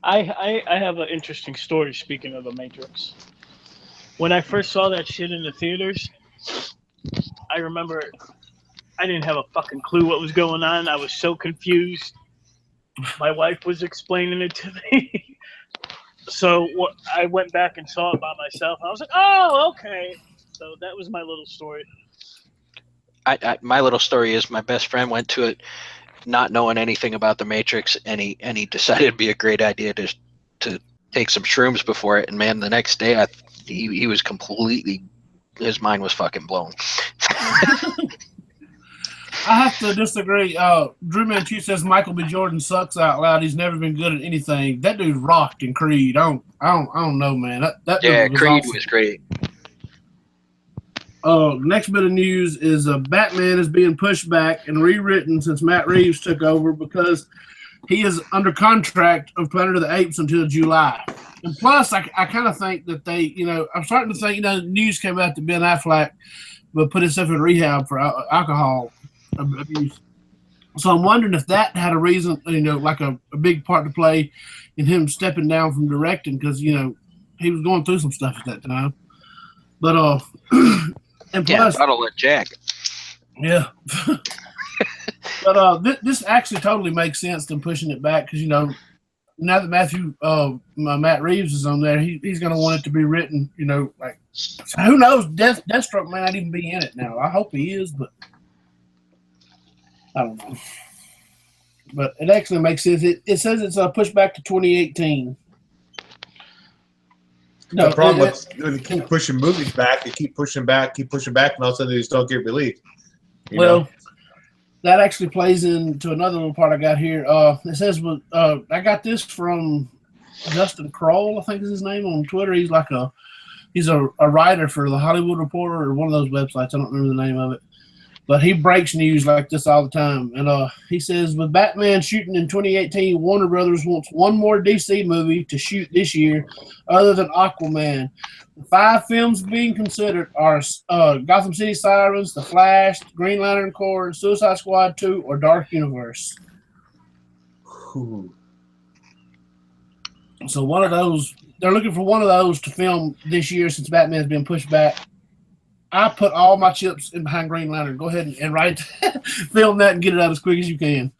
I have an interesting story, speaking of the Matrix. When I first saw that shit in the theaters, I remember I didn't have a fucking clue what was going on. I was so confused. My wife was explaining it to me. So I went back and saw it by myself. I was like, oh, okay. So that was my little story. My little story is my best friend went to it not knowing anything about the Matrix, and he decided it'd be a great idea to take some shrooms before it. And man, the next day he was completely, his mind was fucking blown. I have to disagree. Drew Manchu says Michael B. Jordan sucks out loud. He's never been good at anything. That dude rocked in Creed. I don't know, man. That Yeah, was Creed awesome. was great. Next bit of news is Batman is being pushed back and rewritten since Matt Reeves took over because he is under contract of Planet of the Apes until July. And plus, I kind of think that they, I'm starting to think, news came out that Ben Affleck will put himself in rehab for alcohol abuse. So I'm wondering if that had a reason, like a big part to play in him stepping down from directing because, he was going through some stuff at that time. But, and plus, yeah, I'll let Jack. Yeah. But this actually totally makes sense than pushing it back because, now that Matt Reeves is on there, he's going to want it to be written, like, so who knows? Deathstroke may not even be in it now. I hope he is, but I don't know. But it actually makes sense. It says it's pushed back to 2018. No, the problem with when you keep pushing movies back, you keep pushing back, and all of a sudden they just don't get released. Well, that actually plays into another little part I got here. It says, I got this from Justin Kroll, I think is his name, on Twitter. He's like he's a writer for the Hollywood Reporter or one of those websites. I don't remember the name of it. But he breaks news like this all the time. And he says, with Batman shooting in 2018, Warner Brothers wants one more DC movie to shoot this year other than Aquaman. The 5 films being considered are Gotham City Sirens, The Flash, Green Lantern Corps, Suicide Squad 2, or Dark Universe. Ooh. So one of those, they're looking for one of those to film this year since Batman's been pushed back. I put all my chips in behind Green Lantern. Go ahead and write, film that and get it out as quick as you can.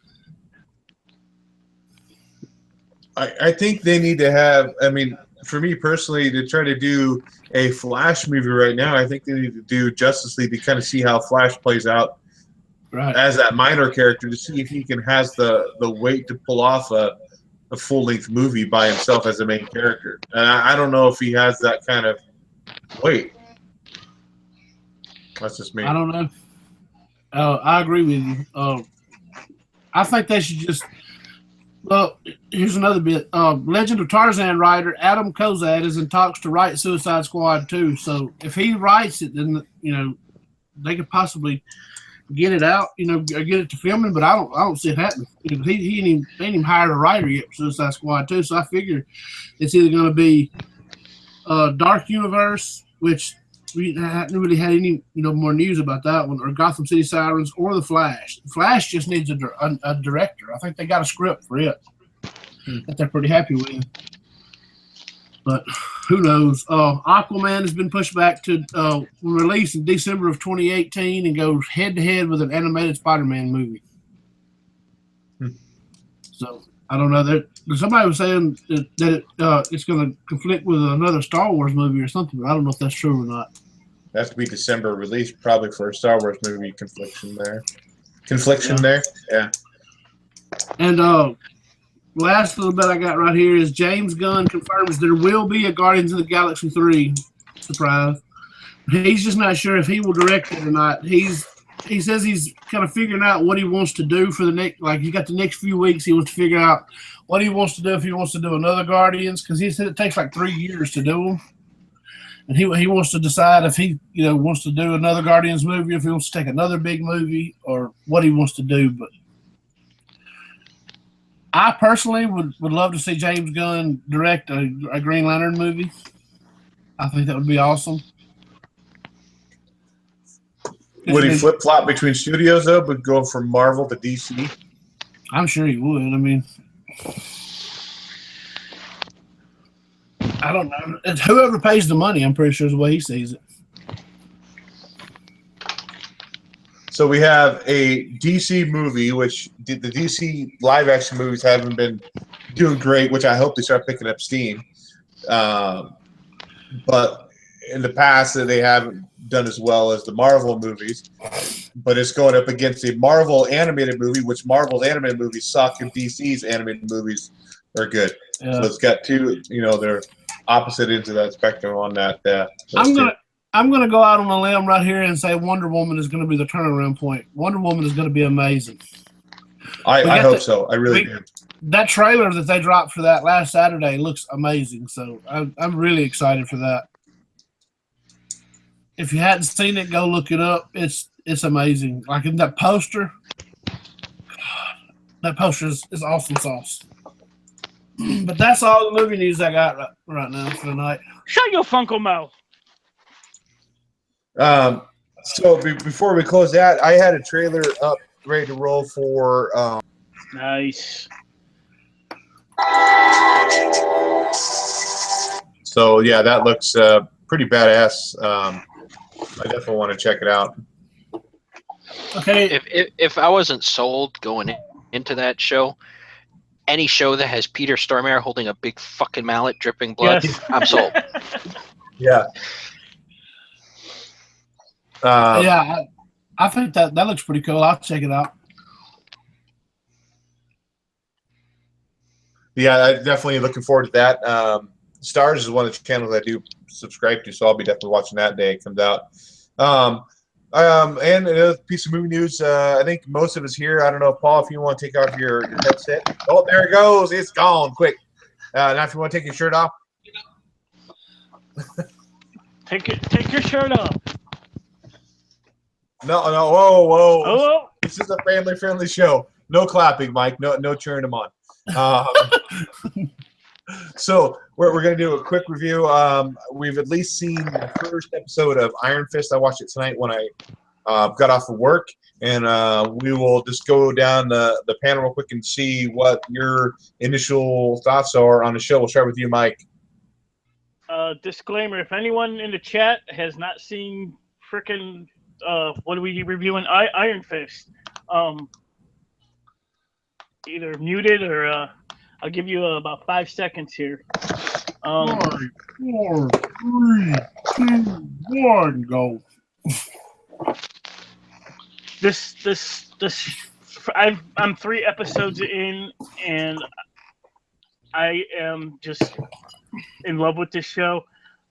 I think they need to have, for me personally, to try to do a Flash movie right now, I think they need to do Justice League to kind of see how Flash plays out as that minor character, to see if he has the weight to pull off a full-length movie by himself as a main character. And I don't know if he has that kind of weight. That's just me. I don't know. I agree with you. I think they should just. Well, here's another bit. Legend of Tarzan writer Adam Kozad is in talks to write Suicide Squad 2. So if he writes it, then they could possibly get it out, or get it to filming. But I don't see it happening. He ain't even hired a writer yet for Suicide Squad 2. So I figure it's either going to be Dark Universe, which we haven't really had any more news about that one, or Gotham City Sirens, or The Flash. The Flash just needs a director. I think they got a script for it that they're pretty happy with. But who knows? Aquaman has been pushed back to release in December of 2018 and goes head-to-head with an animated Spider-Man movie. So I don't know. Somebody was saying that it's going to conflict with another Star Wars movie or something, but I don't know if that's true or not. It has to be December release, probably for a Star Wars movie. Confliction there. Yeah. And last little bit I got right here is James Gunn confirms there will be a Guardians of the Galaxy 3. Surprise. He's just not sure if he will direct it or not. He says he's kind of figuring out what he wants to do for the next, like he's got the next few weeks. He wants to figure out what he wants to do, if he wants to do another Guardians, because he said it takes like 3 years to do them. And he wants to decide if he wants to do another Guardians movie, if he wants to take another big movie, or what he wants to do. But I personally would love to see James Gunn direct a Green Lantern movie. I think that would be awesome. Would he flip-flop between studios, though, but go from Marvel to DC? I'm sure he would. I don't know. It's whoever pays the money, I'm pretty sure is the way he sees it. So we have a DC movie, which the DC live-action movies haven't been doing great, which I hope they start picking up steam. But in the past, they haven't done as well as the Marvel movies. But it's going up against the Marvel animated movie, which Marvel's animated movies suck, and DC's animated movies are good. Yeah. So it's got two, they're opposite ends of that spectrum on that. I'm gonna go out on a limb right here and say Wonder Woman is going to be the turnaround point. Wonder Woman is going to be amazing. I hope so. I really do. That trailer that they dropped for that last Saturday looks amazing. So I'm really excited for that. If you hadn't seen it, go look it up. It's amazing. Like in that poster, that poster is awesome sauce. But that's all the movie news I got right now for tonight. Shut your Funko mouth. So before we close that, I had a trailer up ready to roll for. Nice. So yeah, that looks pretty badass. I definitely want to check it out. Okay. If I wasn't sold going into that show, any show that has Peter Stormare holding a big fucking mallet dripping blood, Yes. I'm sold. Yeah. Yeah, I think that looks pretty cool. I'll check it out. Yeah, I'm definitely looking forward to that. Stars is one of the channels I do subscribe to, so I'll be definitely watching that day it comes out. And another piece of movie news, I think most of us here, I don't know, Paul, if you want to take off your headset. Oh, there it goes. It's gone. Quick. Now if you want to take your shirt off. Take your shirt off. No, whoa. Oh. This is a family-friendly show. No clapping, Mike. No cheering them on. So we're going to do a quick review. We've at least seen the first episode of Iron Fist. I watched it tonight when I got off of work, and we will just go down the panel real quick and see what your initial thoughts are on the show. We'll start with you, Mike. Disclaimer: if anyone in the chat has not seen frickin' what are we reviewing? Iron Fist. Either muted or I'll give you about 5 seconds here. 5, 4, 3, 2, 1, go. I'm 3 episodes in, and I am just in love with this show.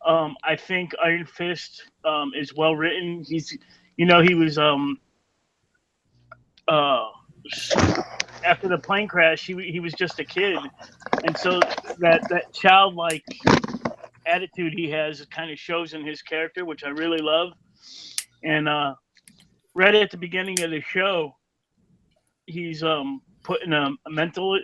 I think Iron Fist is well written. He was after the plane crash, he was just a kid, and so that childlike attitude he has kind of shows in his character, which I really love. And right at the beginning of the show, he's put in a mental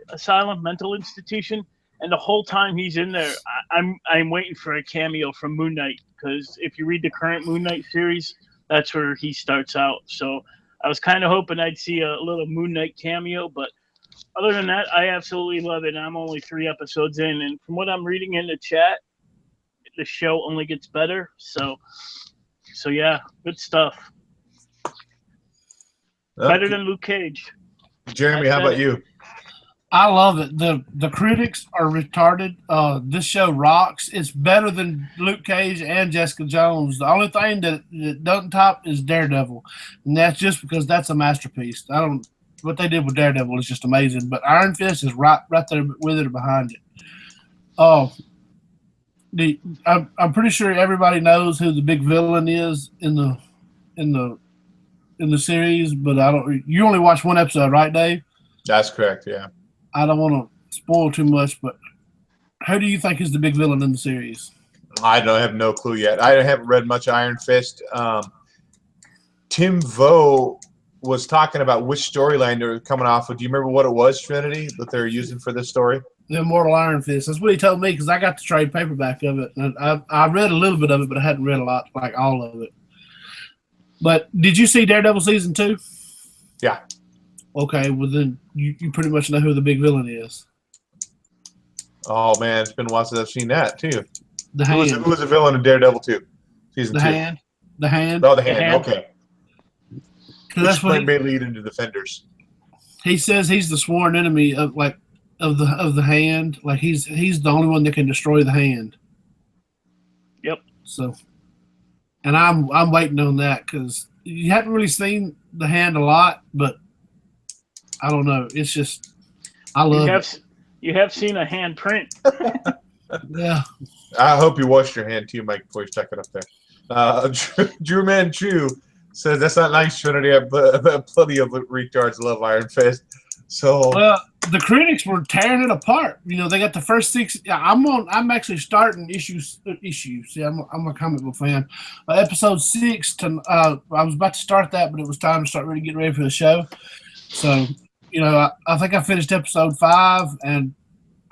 asylum, mental institution, and the whole time he's in there, I'm waiting for a cameo from Moon Knight, because if you read the current Moon Knight series, that's where he starts out. So I was kind of hoping I'd see a little Moon Knight cameo, but other than that, I absolutely love it. I'm only 3 episodes in, and from what I'm reading in the chat, the show only gets better. So yeah, good stuff. Better than Luke Cage. Jeremy, how about you? I love it. The critics are retarded. This show rocks. It's better than Luke Cage and Jessica Jones. The only thing that doesn't top is Daredevil, and that's just because that's a masterpiece. What they did with Daredevil is just amazing. But Iron Fist is right there with it or behind it. I'm pretty sure everybody knows who the big villain is in the series, but I don't. You only watched 1 episode, right, Dave? That's correct. Yeah. I don't want to spoil too much, but who do you think is the big villain in the series? I have no clue yet. I haven't read much Iron Fist. Tim Vo was talking about which storyline they were coming off of. Do you remember what it was, Trinity, that they're using for this story? The Immortal Iron Fist. That's what he told me, because I got the trade paperback of it. And I read a little bit of it, but I hadn't read a lot, like all of it. But did you see Daredevil season 2? Yeah. Okay, well then you pretty much know who the big villain is. Oh man, it's been a while since I've seen that too. The Hand. Who was the villain in Daredevil 2? Season 2. The Hand. Oh, the Hand. Okay. That's what may lead into Defenders. He says he's the sworn enemy of, like, of the hand. Like he's the only one that can destroy the hand. Yep. So, and I'm waiting on that because you haven't really seen the hand a lot, but I don't know. It's just I love it. You have seen a hand print. Yeah. I hope you washed your hand too, Mike, before you stuck it up there. Drew Man Chew says that's not nice, Trinity. I bet plenty of retards love Iron Fist. So the critics were tearing it apart. You know, they got the first 6. I'm actually starting issues. See, I'm a comic book fan. Episode 6 to I was about to start that, but it was time to start really getting ready for the show. So, you know, I think I finished episode 5, and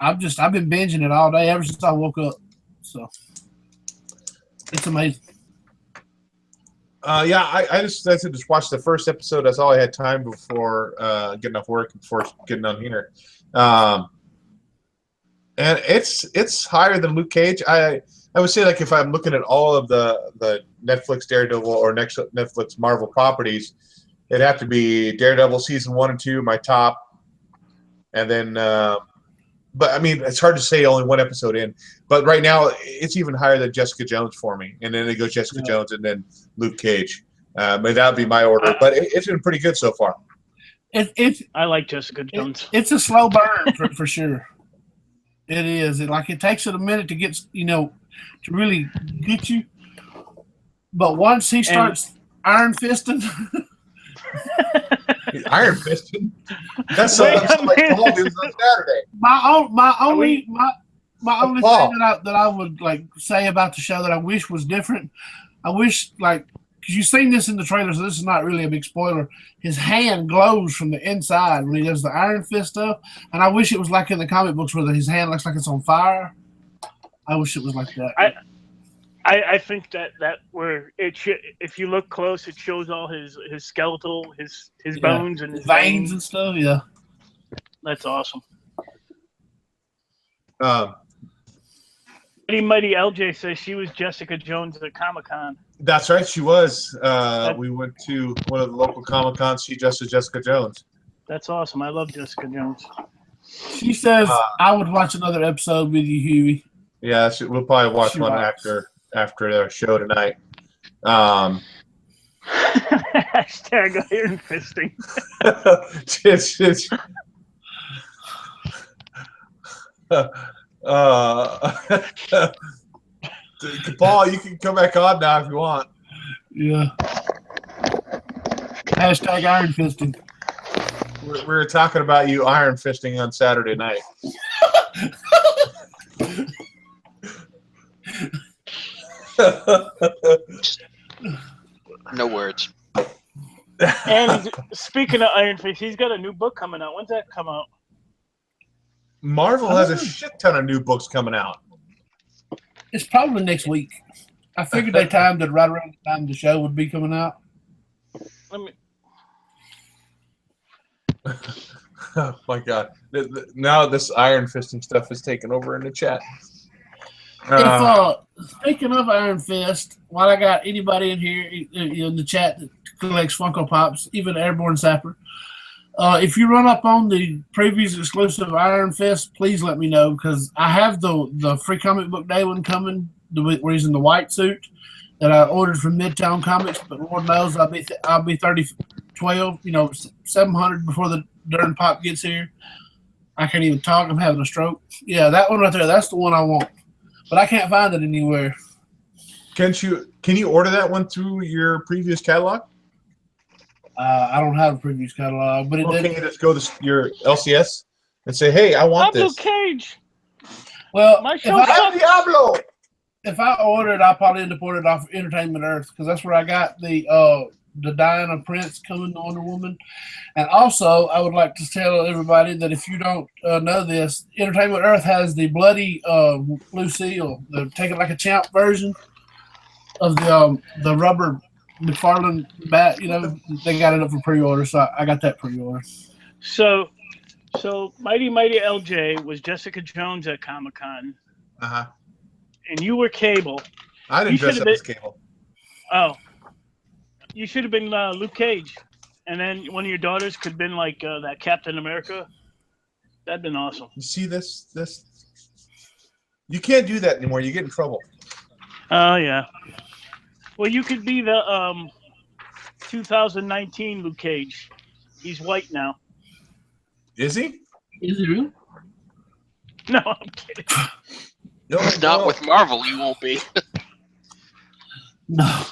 I've been binging it all day ever since I woke up. So it's amazing. Yeah, I just watched the first episode. That's all I had time before getting off work before getting on here. And it's higher than Luke Cage. I would say, like, if I'm looking at all of the Netflix Daredevil or Netflix Marvel properties, it'd have to be Daredevil season 1 and 2, my top, and then. But I mean, it's hard to say only one episode in. But right now, it's even higher than Jessica Jones for me, and then it goes Jessica Jones and then Luke Cage. But that would be my order. But it's been pretty good so far. I like Jessica Jones. It's a slow burn for sure. It is. It takes it a minute to get to really get you. But once he starts iron fisting. Iron Fisting. That's something like Paul does on Saturday. My only thing that I would like say about the show that I wish was different. I wish because you've seen this in the trailer, so this is not really a big spoiler. His hand glows from the inside when he does the Iron Fist stuff, and I wish it was like in the comic books where his hand looks like it's on fire. I wish it was like that. I think that where if you look close, it shows all his skeletal, his bones and his veins and stuff. Yeah, that's awesome. Mighty LJ says she was Jessica Jones at Comic-Con. That's right, she was. We went to one of the local Comic-Cons. She dressed as Jessica Jones. That's awesome. I love Jessica Jones. She says I would watch another episode with you, Huey. Yeah, we'll probably watch one after their show tonight. Hashtag Iron Fisting. Paul, you can come back on now if you want. Yeah. Hashtag Iron Fisting. We were talking about you iron fisting on Saturday night. No words. And speaking of Iron Fist, he's got a new book coming out. When's that come out? Marvel has a shit ton of new books coming out. It's probably next week. I figured they timed it right around the time the show would be coming out. Oh my God! Now this Iron Fisting stuff is taking over in the chat. Speaking of Iron Fist, while I got anybody in here in the chat that collects Funko Pops, even Airborne Sapper, if you run up on the previous exclusive Iron Fist, please let me know because I have the free comic book day one coming. Where he's in the white suit that I ordered from Midtown Comics, but Lord knows I'll be 30/12, 700 before the darn pop gets here. I can't even talk. I'm having a stroke. Yeah, that one right there. That's the one I want. But I can't find it anywhere. Can you order that one through your previous catalog? I don't have a previous catalog, but can you just go to your LCS and say, "Hey, I want this"? Cage. Well, Diablo. If I order it, I'll probably end up ordering it off Entertainment Earth because that's where I got the Diana Prince coming to Wonder Woman. And also, I would like to tell everybody that if you don't know this, Entertainment Earth has the bloody Lucille, the Take It Like a Champ version of the rubber McFarlane bat. They got it up for pre-order, so I got that pre-order. So Mighty LJ was Jessica Jones at Comic-Con. Uh-huh. And you were Cable. I didn't dress up as Cable. Oh. You should have been Luke Cage. And then one of your daughters could have been like that Captain America. That'd been awesome. You see this? You can't do that anymore. You get in trouble. Oh yeah. Well, you could be the 2019 Luke Cage. He's white now. Is he? Is it real? No, I'm kidding. No, Not with Marvel, you won't be. No.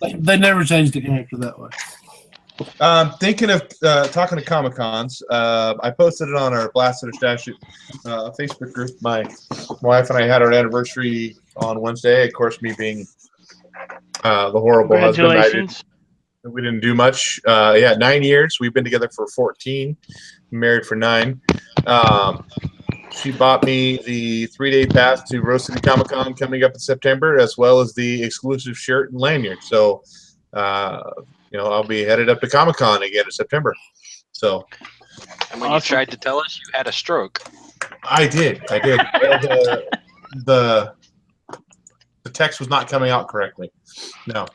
They never changed the character that way. Thinking of talking to Comic Cons, I posted it on our Blasted or Stash It Facebook group. My wife and I had our anniversary on Wednesday. Of course, me being the horrible husband, Congratulations. we didn't do much. Yeah, 9 years. We've been together for 14, married for 9. She bought me the 3-day pass to Rose City Comic Con coming up in September, as well as the exclusive shirt and lanyard. So, I'll be headed up to Comic Con again in September. So, And when Awesome. you tried to tell us, you had a stroke. I did. The text was not coming out correctly. No.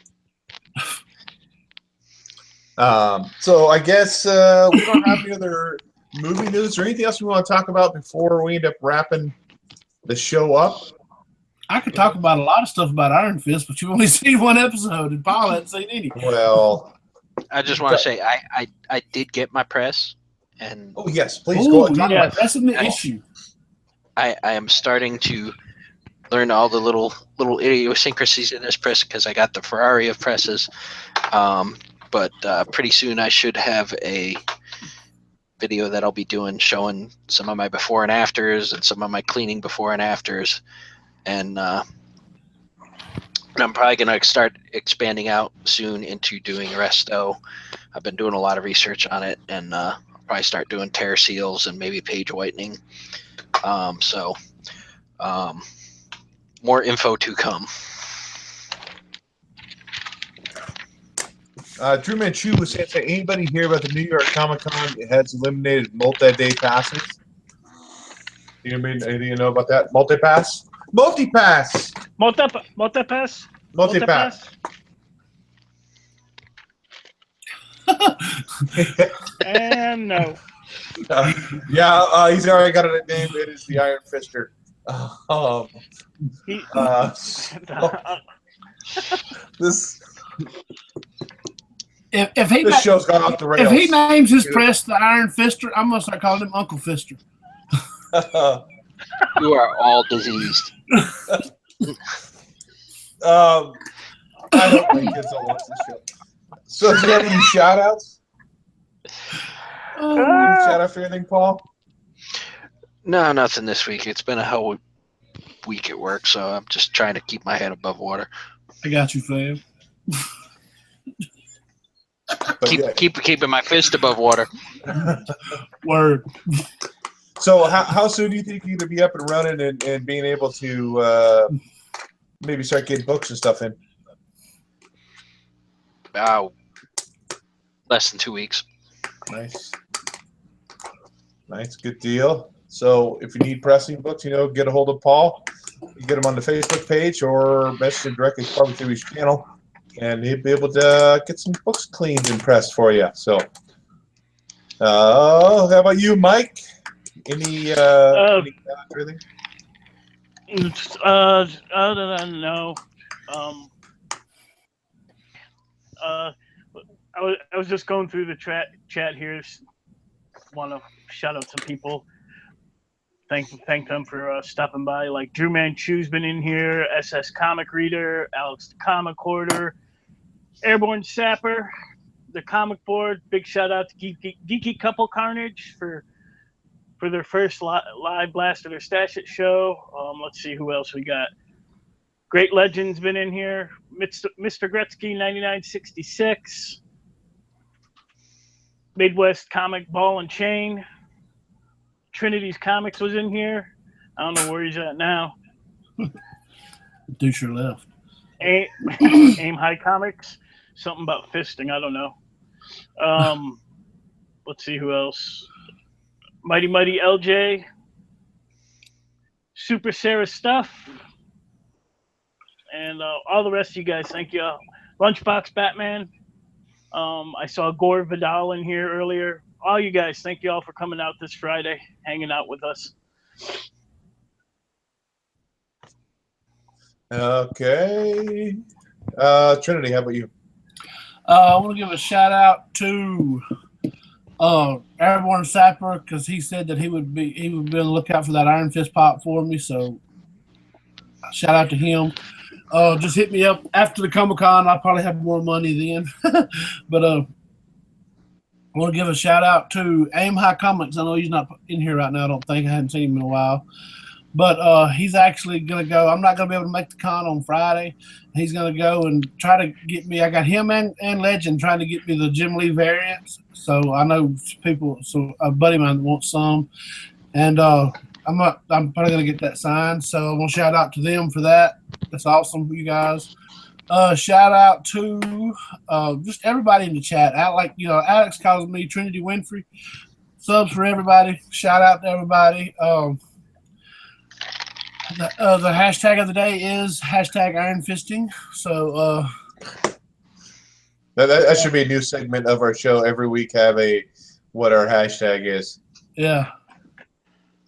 So I guess we don't have any other movie news or anything else we want to talk about before we end up wrapping the show up. I could talk about a lot of stuff about Iron Fist, but you've only seen one episode, and Paul hasn't seen any. Well, I just want to say I did get my press, and oh yes, please go ahead. Talk yeah, about that's the Yes. issue. I am starting to learn all the little idiosyncrasies in this press because I got the Ferrari of presses. But pretty soon I should have a video that I'll be doing showing some of my before and afters and some of my cleaning before and afters. And I'm probably going to start expanding out soon into doing resto. I've been doing a lot of research on it, and I'll probably start doing tear seals and maybe page whitening. More info to come. Drew Manchu was saying, anybody hear about the New York Comic Con has eliminated multi-day passes? Anything you know about that? Multi-pass? Multi-pass! Multipass? Multi-pass. And no. He's already got a name. It is the Iron Fister. He, This If show's gone off the rails. he names his press the Iron Fister, I'm gonna start calling him Uncle Fister. You are all diseased. I don't think kids will watch this show. So, do you have any shout-outs? Shout out for anything, Paul? No, nothing this week. It's been a hell week at work, so I'm just trying to keep my head above water. I got you, fam. Keeping my fist above water. Word. So how soon do you think you're going to be up and running and being able to maybe start getting books and stuff in? Less than 2 weeks. Nice. Good deal. So if you need pressing books, get a hold of Paul. You get him on the Facebook page or message him directly probably through his channel, and he'll be able to get some books cleaned and pressed for you. So, how about you, Mike? Any anything? Other than no. I was just going through the chat here. Want to shout out some people. Thank them for stopping by. Like Drew Manchu's been in here, SS Comic Reader, Alex the Comic Hoarder, Airborne Sapper, the Comic Board. Big shout out to Geeky Couple Carnage for their first live Blast of their Stash It show. Let's see who else we got. Great Legends been in here. Mr. Gretzky 9966. Midwest Comic Ball and Chain. Trinitys Comics was in here. I don't know where he's at now. Dude sure left. Aim High Comics. Something about fisting. I don't know. Let's see who else. Mighty LJ. Super Sarah Stuff. And all the rest of you guys. Thank you. Lunchbox Batman. I saw Gore Vidal in here earlier. all you guys, thank you all for coming out this Friday, hanging out with us. Okay. Trinity, how about you? I want to give a shout out to Airborne Sapper because he said that he would be on the lookout for that Iron Fist pop for me. So shout out to him. Just hit me up after the Comic-Con. I'll probably have more money then. But I want to give a shout out to Aim High Comics. I know he's not in here right now. I don't think. I haven't seen him in a while. But he's actually going to go. I'm not going to be able to make the con on Friday. He's going to go and try to get me. I got him and Legend trying to get me the Jim Lee variants. So I know people. So a buddy of mine wants some. And I'm probably going to get that signed. So I want to shout out to them for that. That's awesome, you guys. Shout out to just everybody in the chat. Alex calls me Trinity Winfrey. Subs for everybody. Shout out to everybody. The hashtag of the day is hashtag Iron Fisting. So that should be a new segment of our show. Every week have what our hashtag is. Yeah.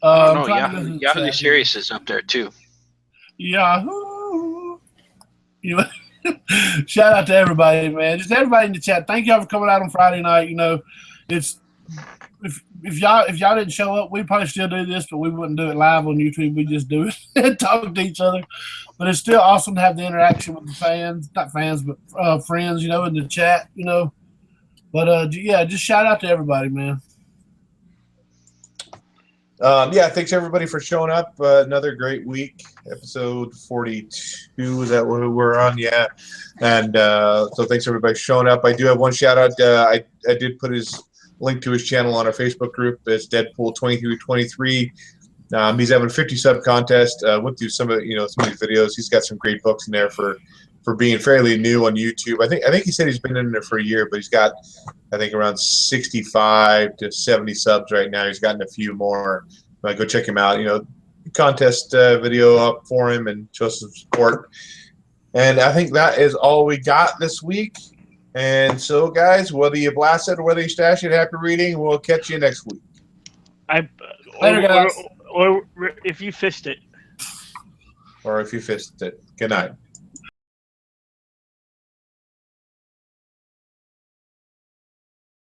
Yahoo Serious is up there too. Yahoo! Shout out to everybody, man. Just everybody in the chat. Thank y'all for coming out on Friday night. It's if y'all didn't show up, we'd probably still do this, but we wouldn't do it live on YouTube. We just do it and talk to each other. But it's still awesome to have the interaction with the fans, not fans, but friends, in the chat, But just shout out to everybody, man. Thanks everybody for showing up. Another great week. Episode 42, is that what we're on? Yeah. And so thanks everybody for showing up. I do have one shout out. I did put his link to his channel on our Facebook group. It's Deadpool2323. He's having a 50 sub contest. Went through some of these videos. He's got some great books in there for being fairly new on YouTube. I think he said he's been in there for a year, but he's got around 65 to 70 subs right now. He's gotten a few more. Go check him out. Contest video up for him and show some support. And I think that is all we got this week. And so, guys, whether you blast it or whether you stash it, happy reading. We'll catch you next week. Later, guys. Or if you fist it. Or if you fist it. Good night.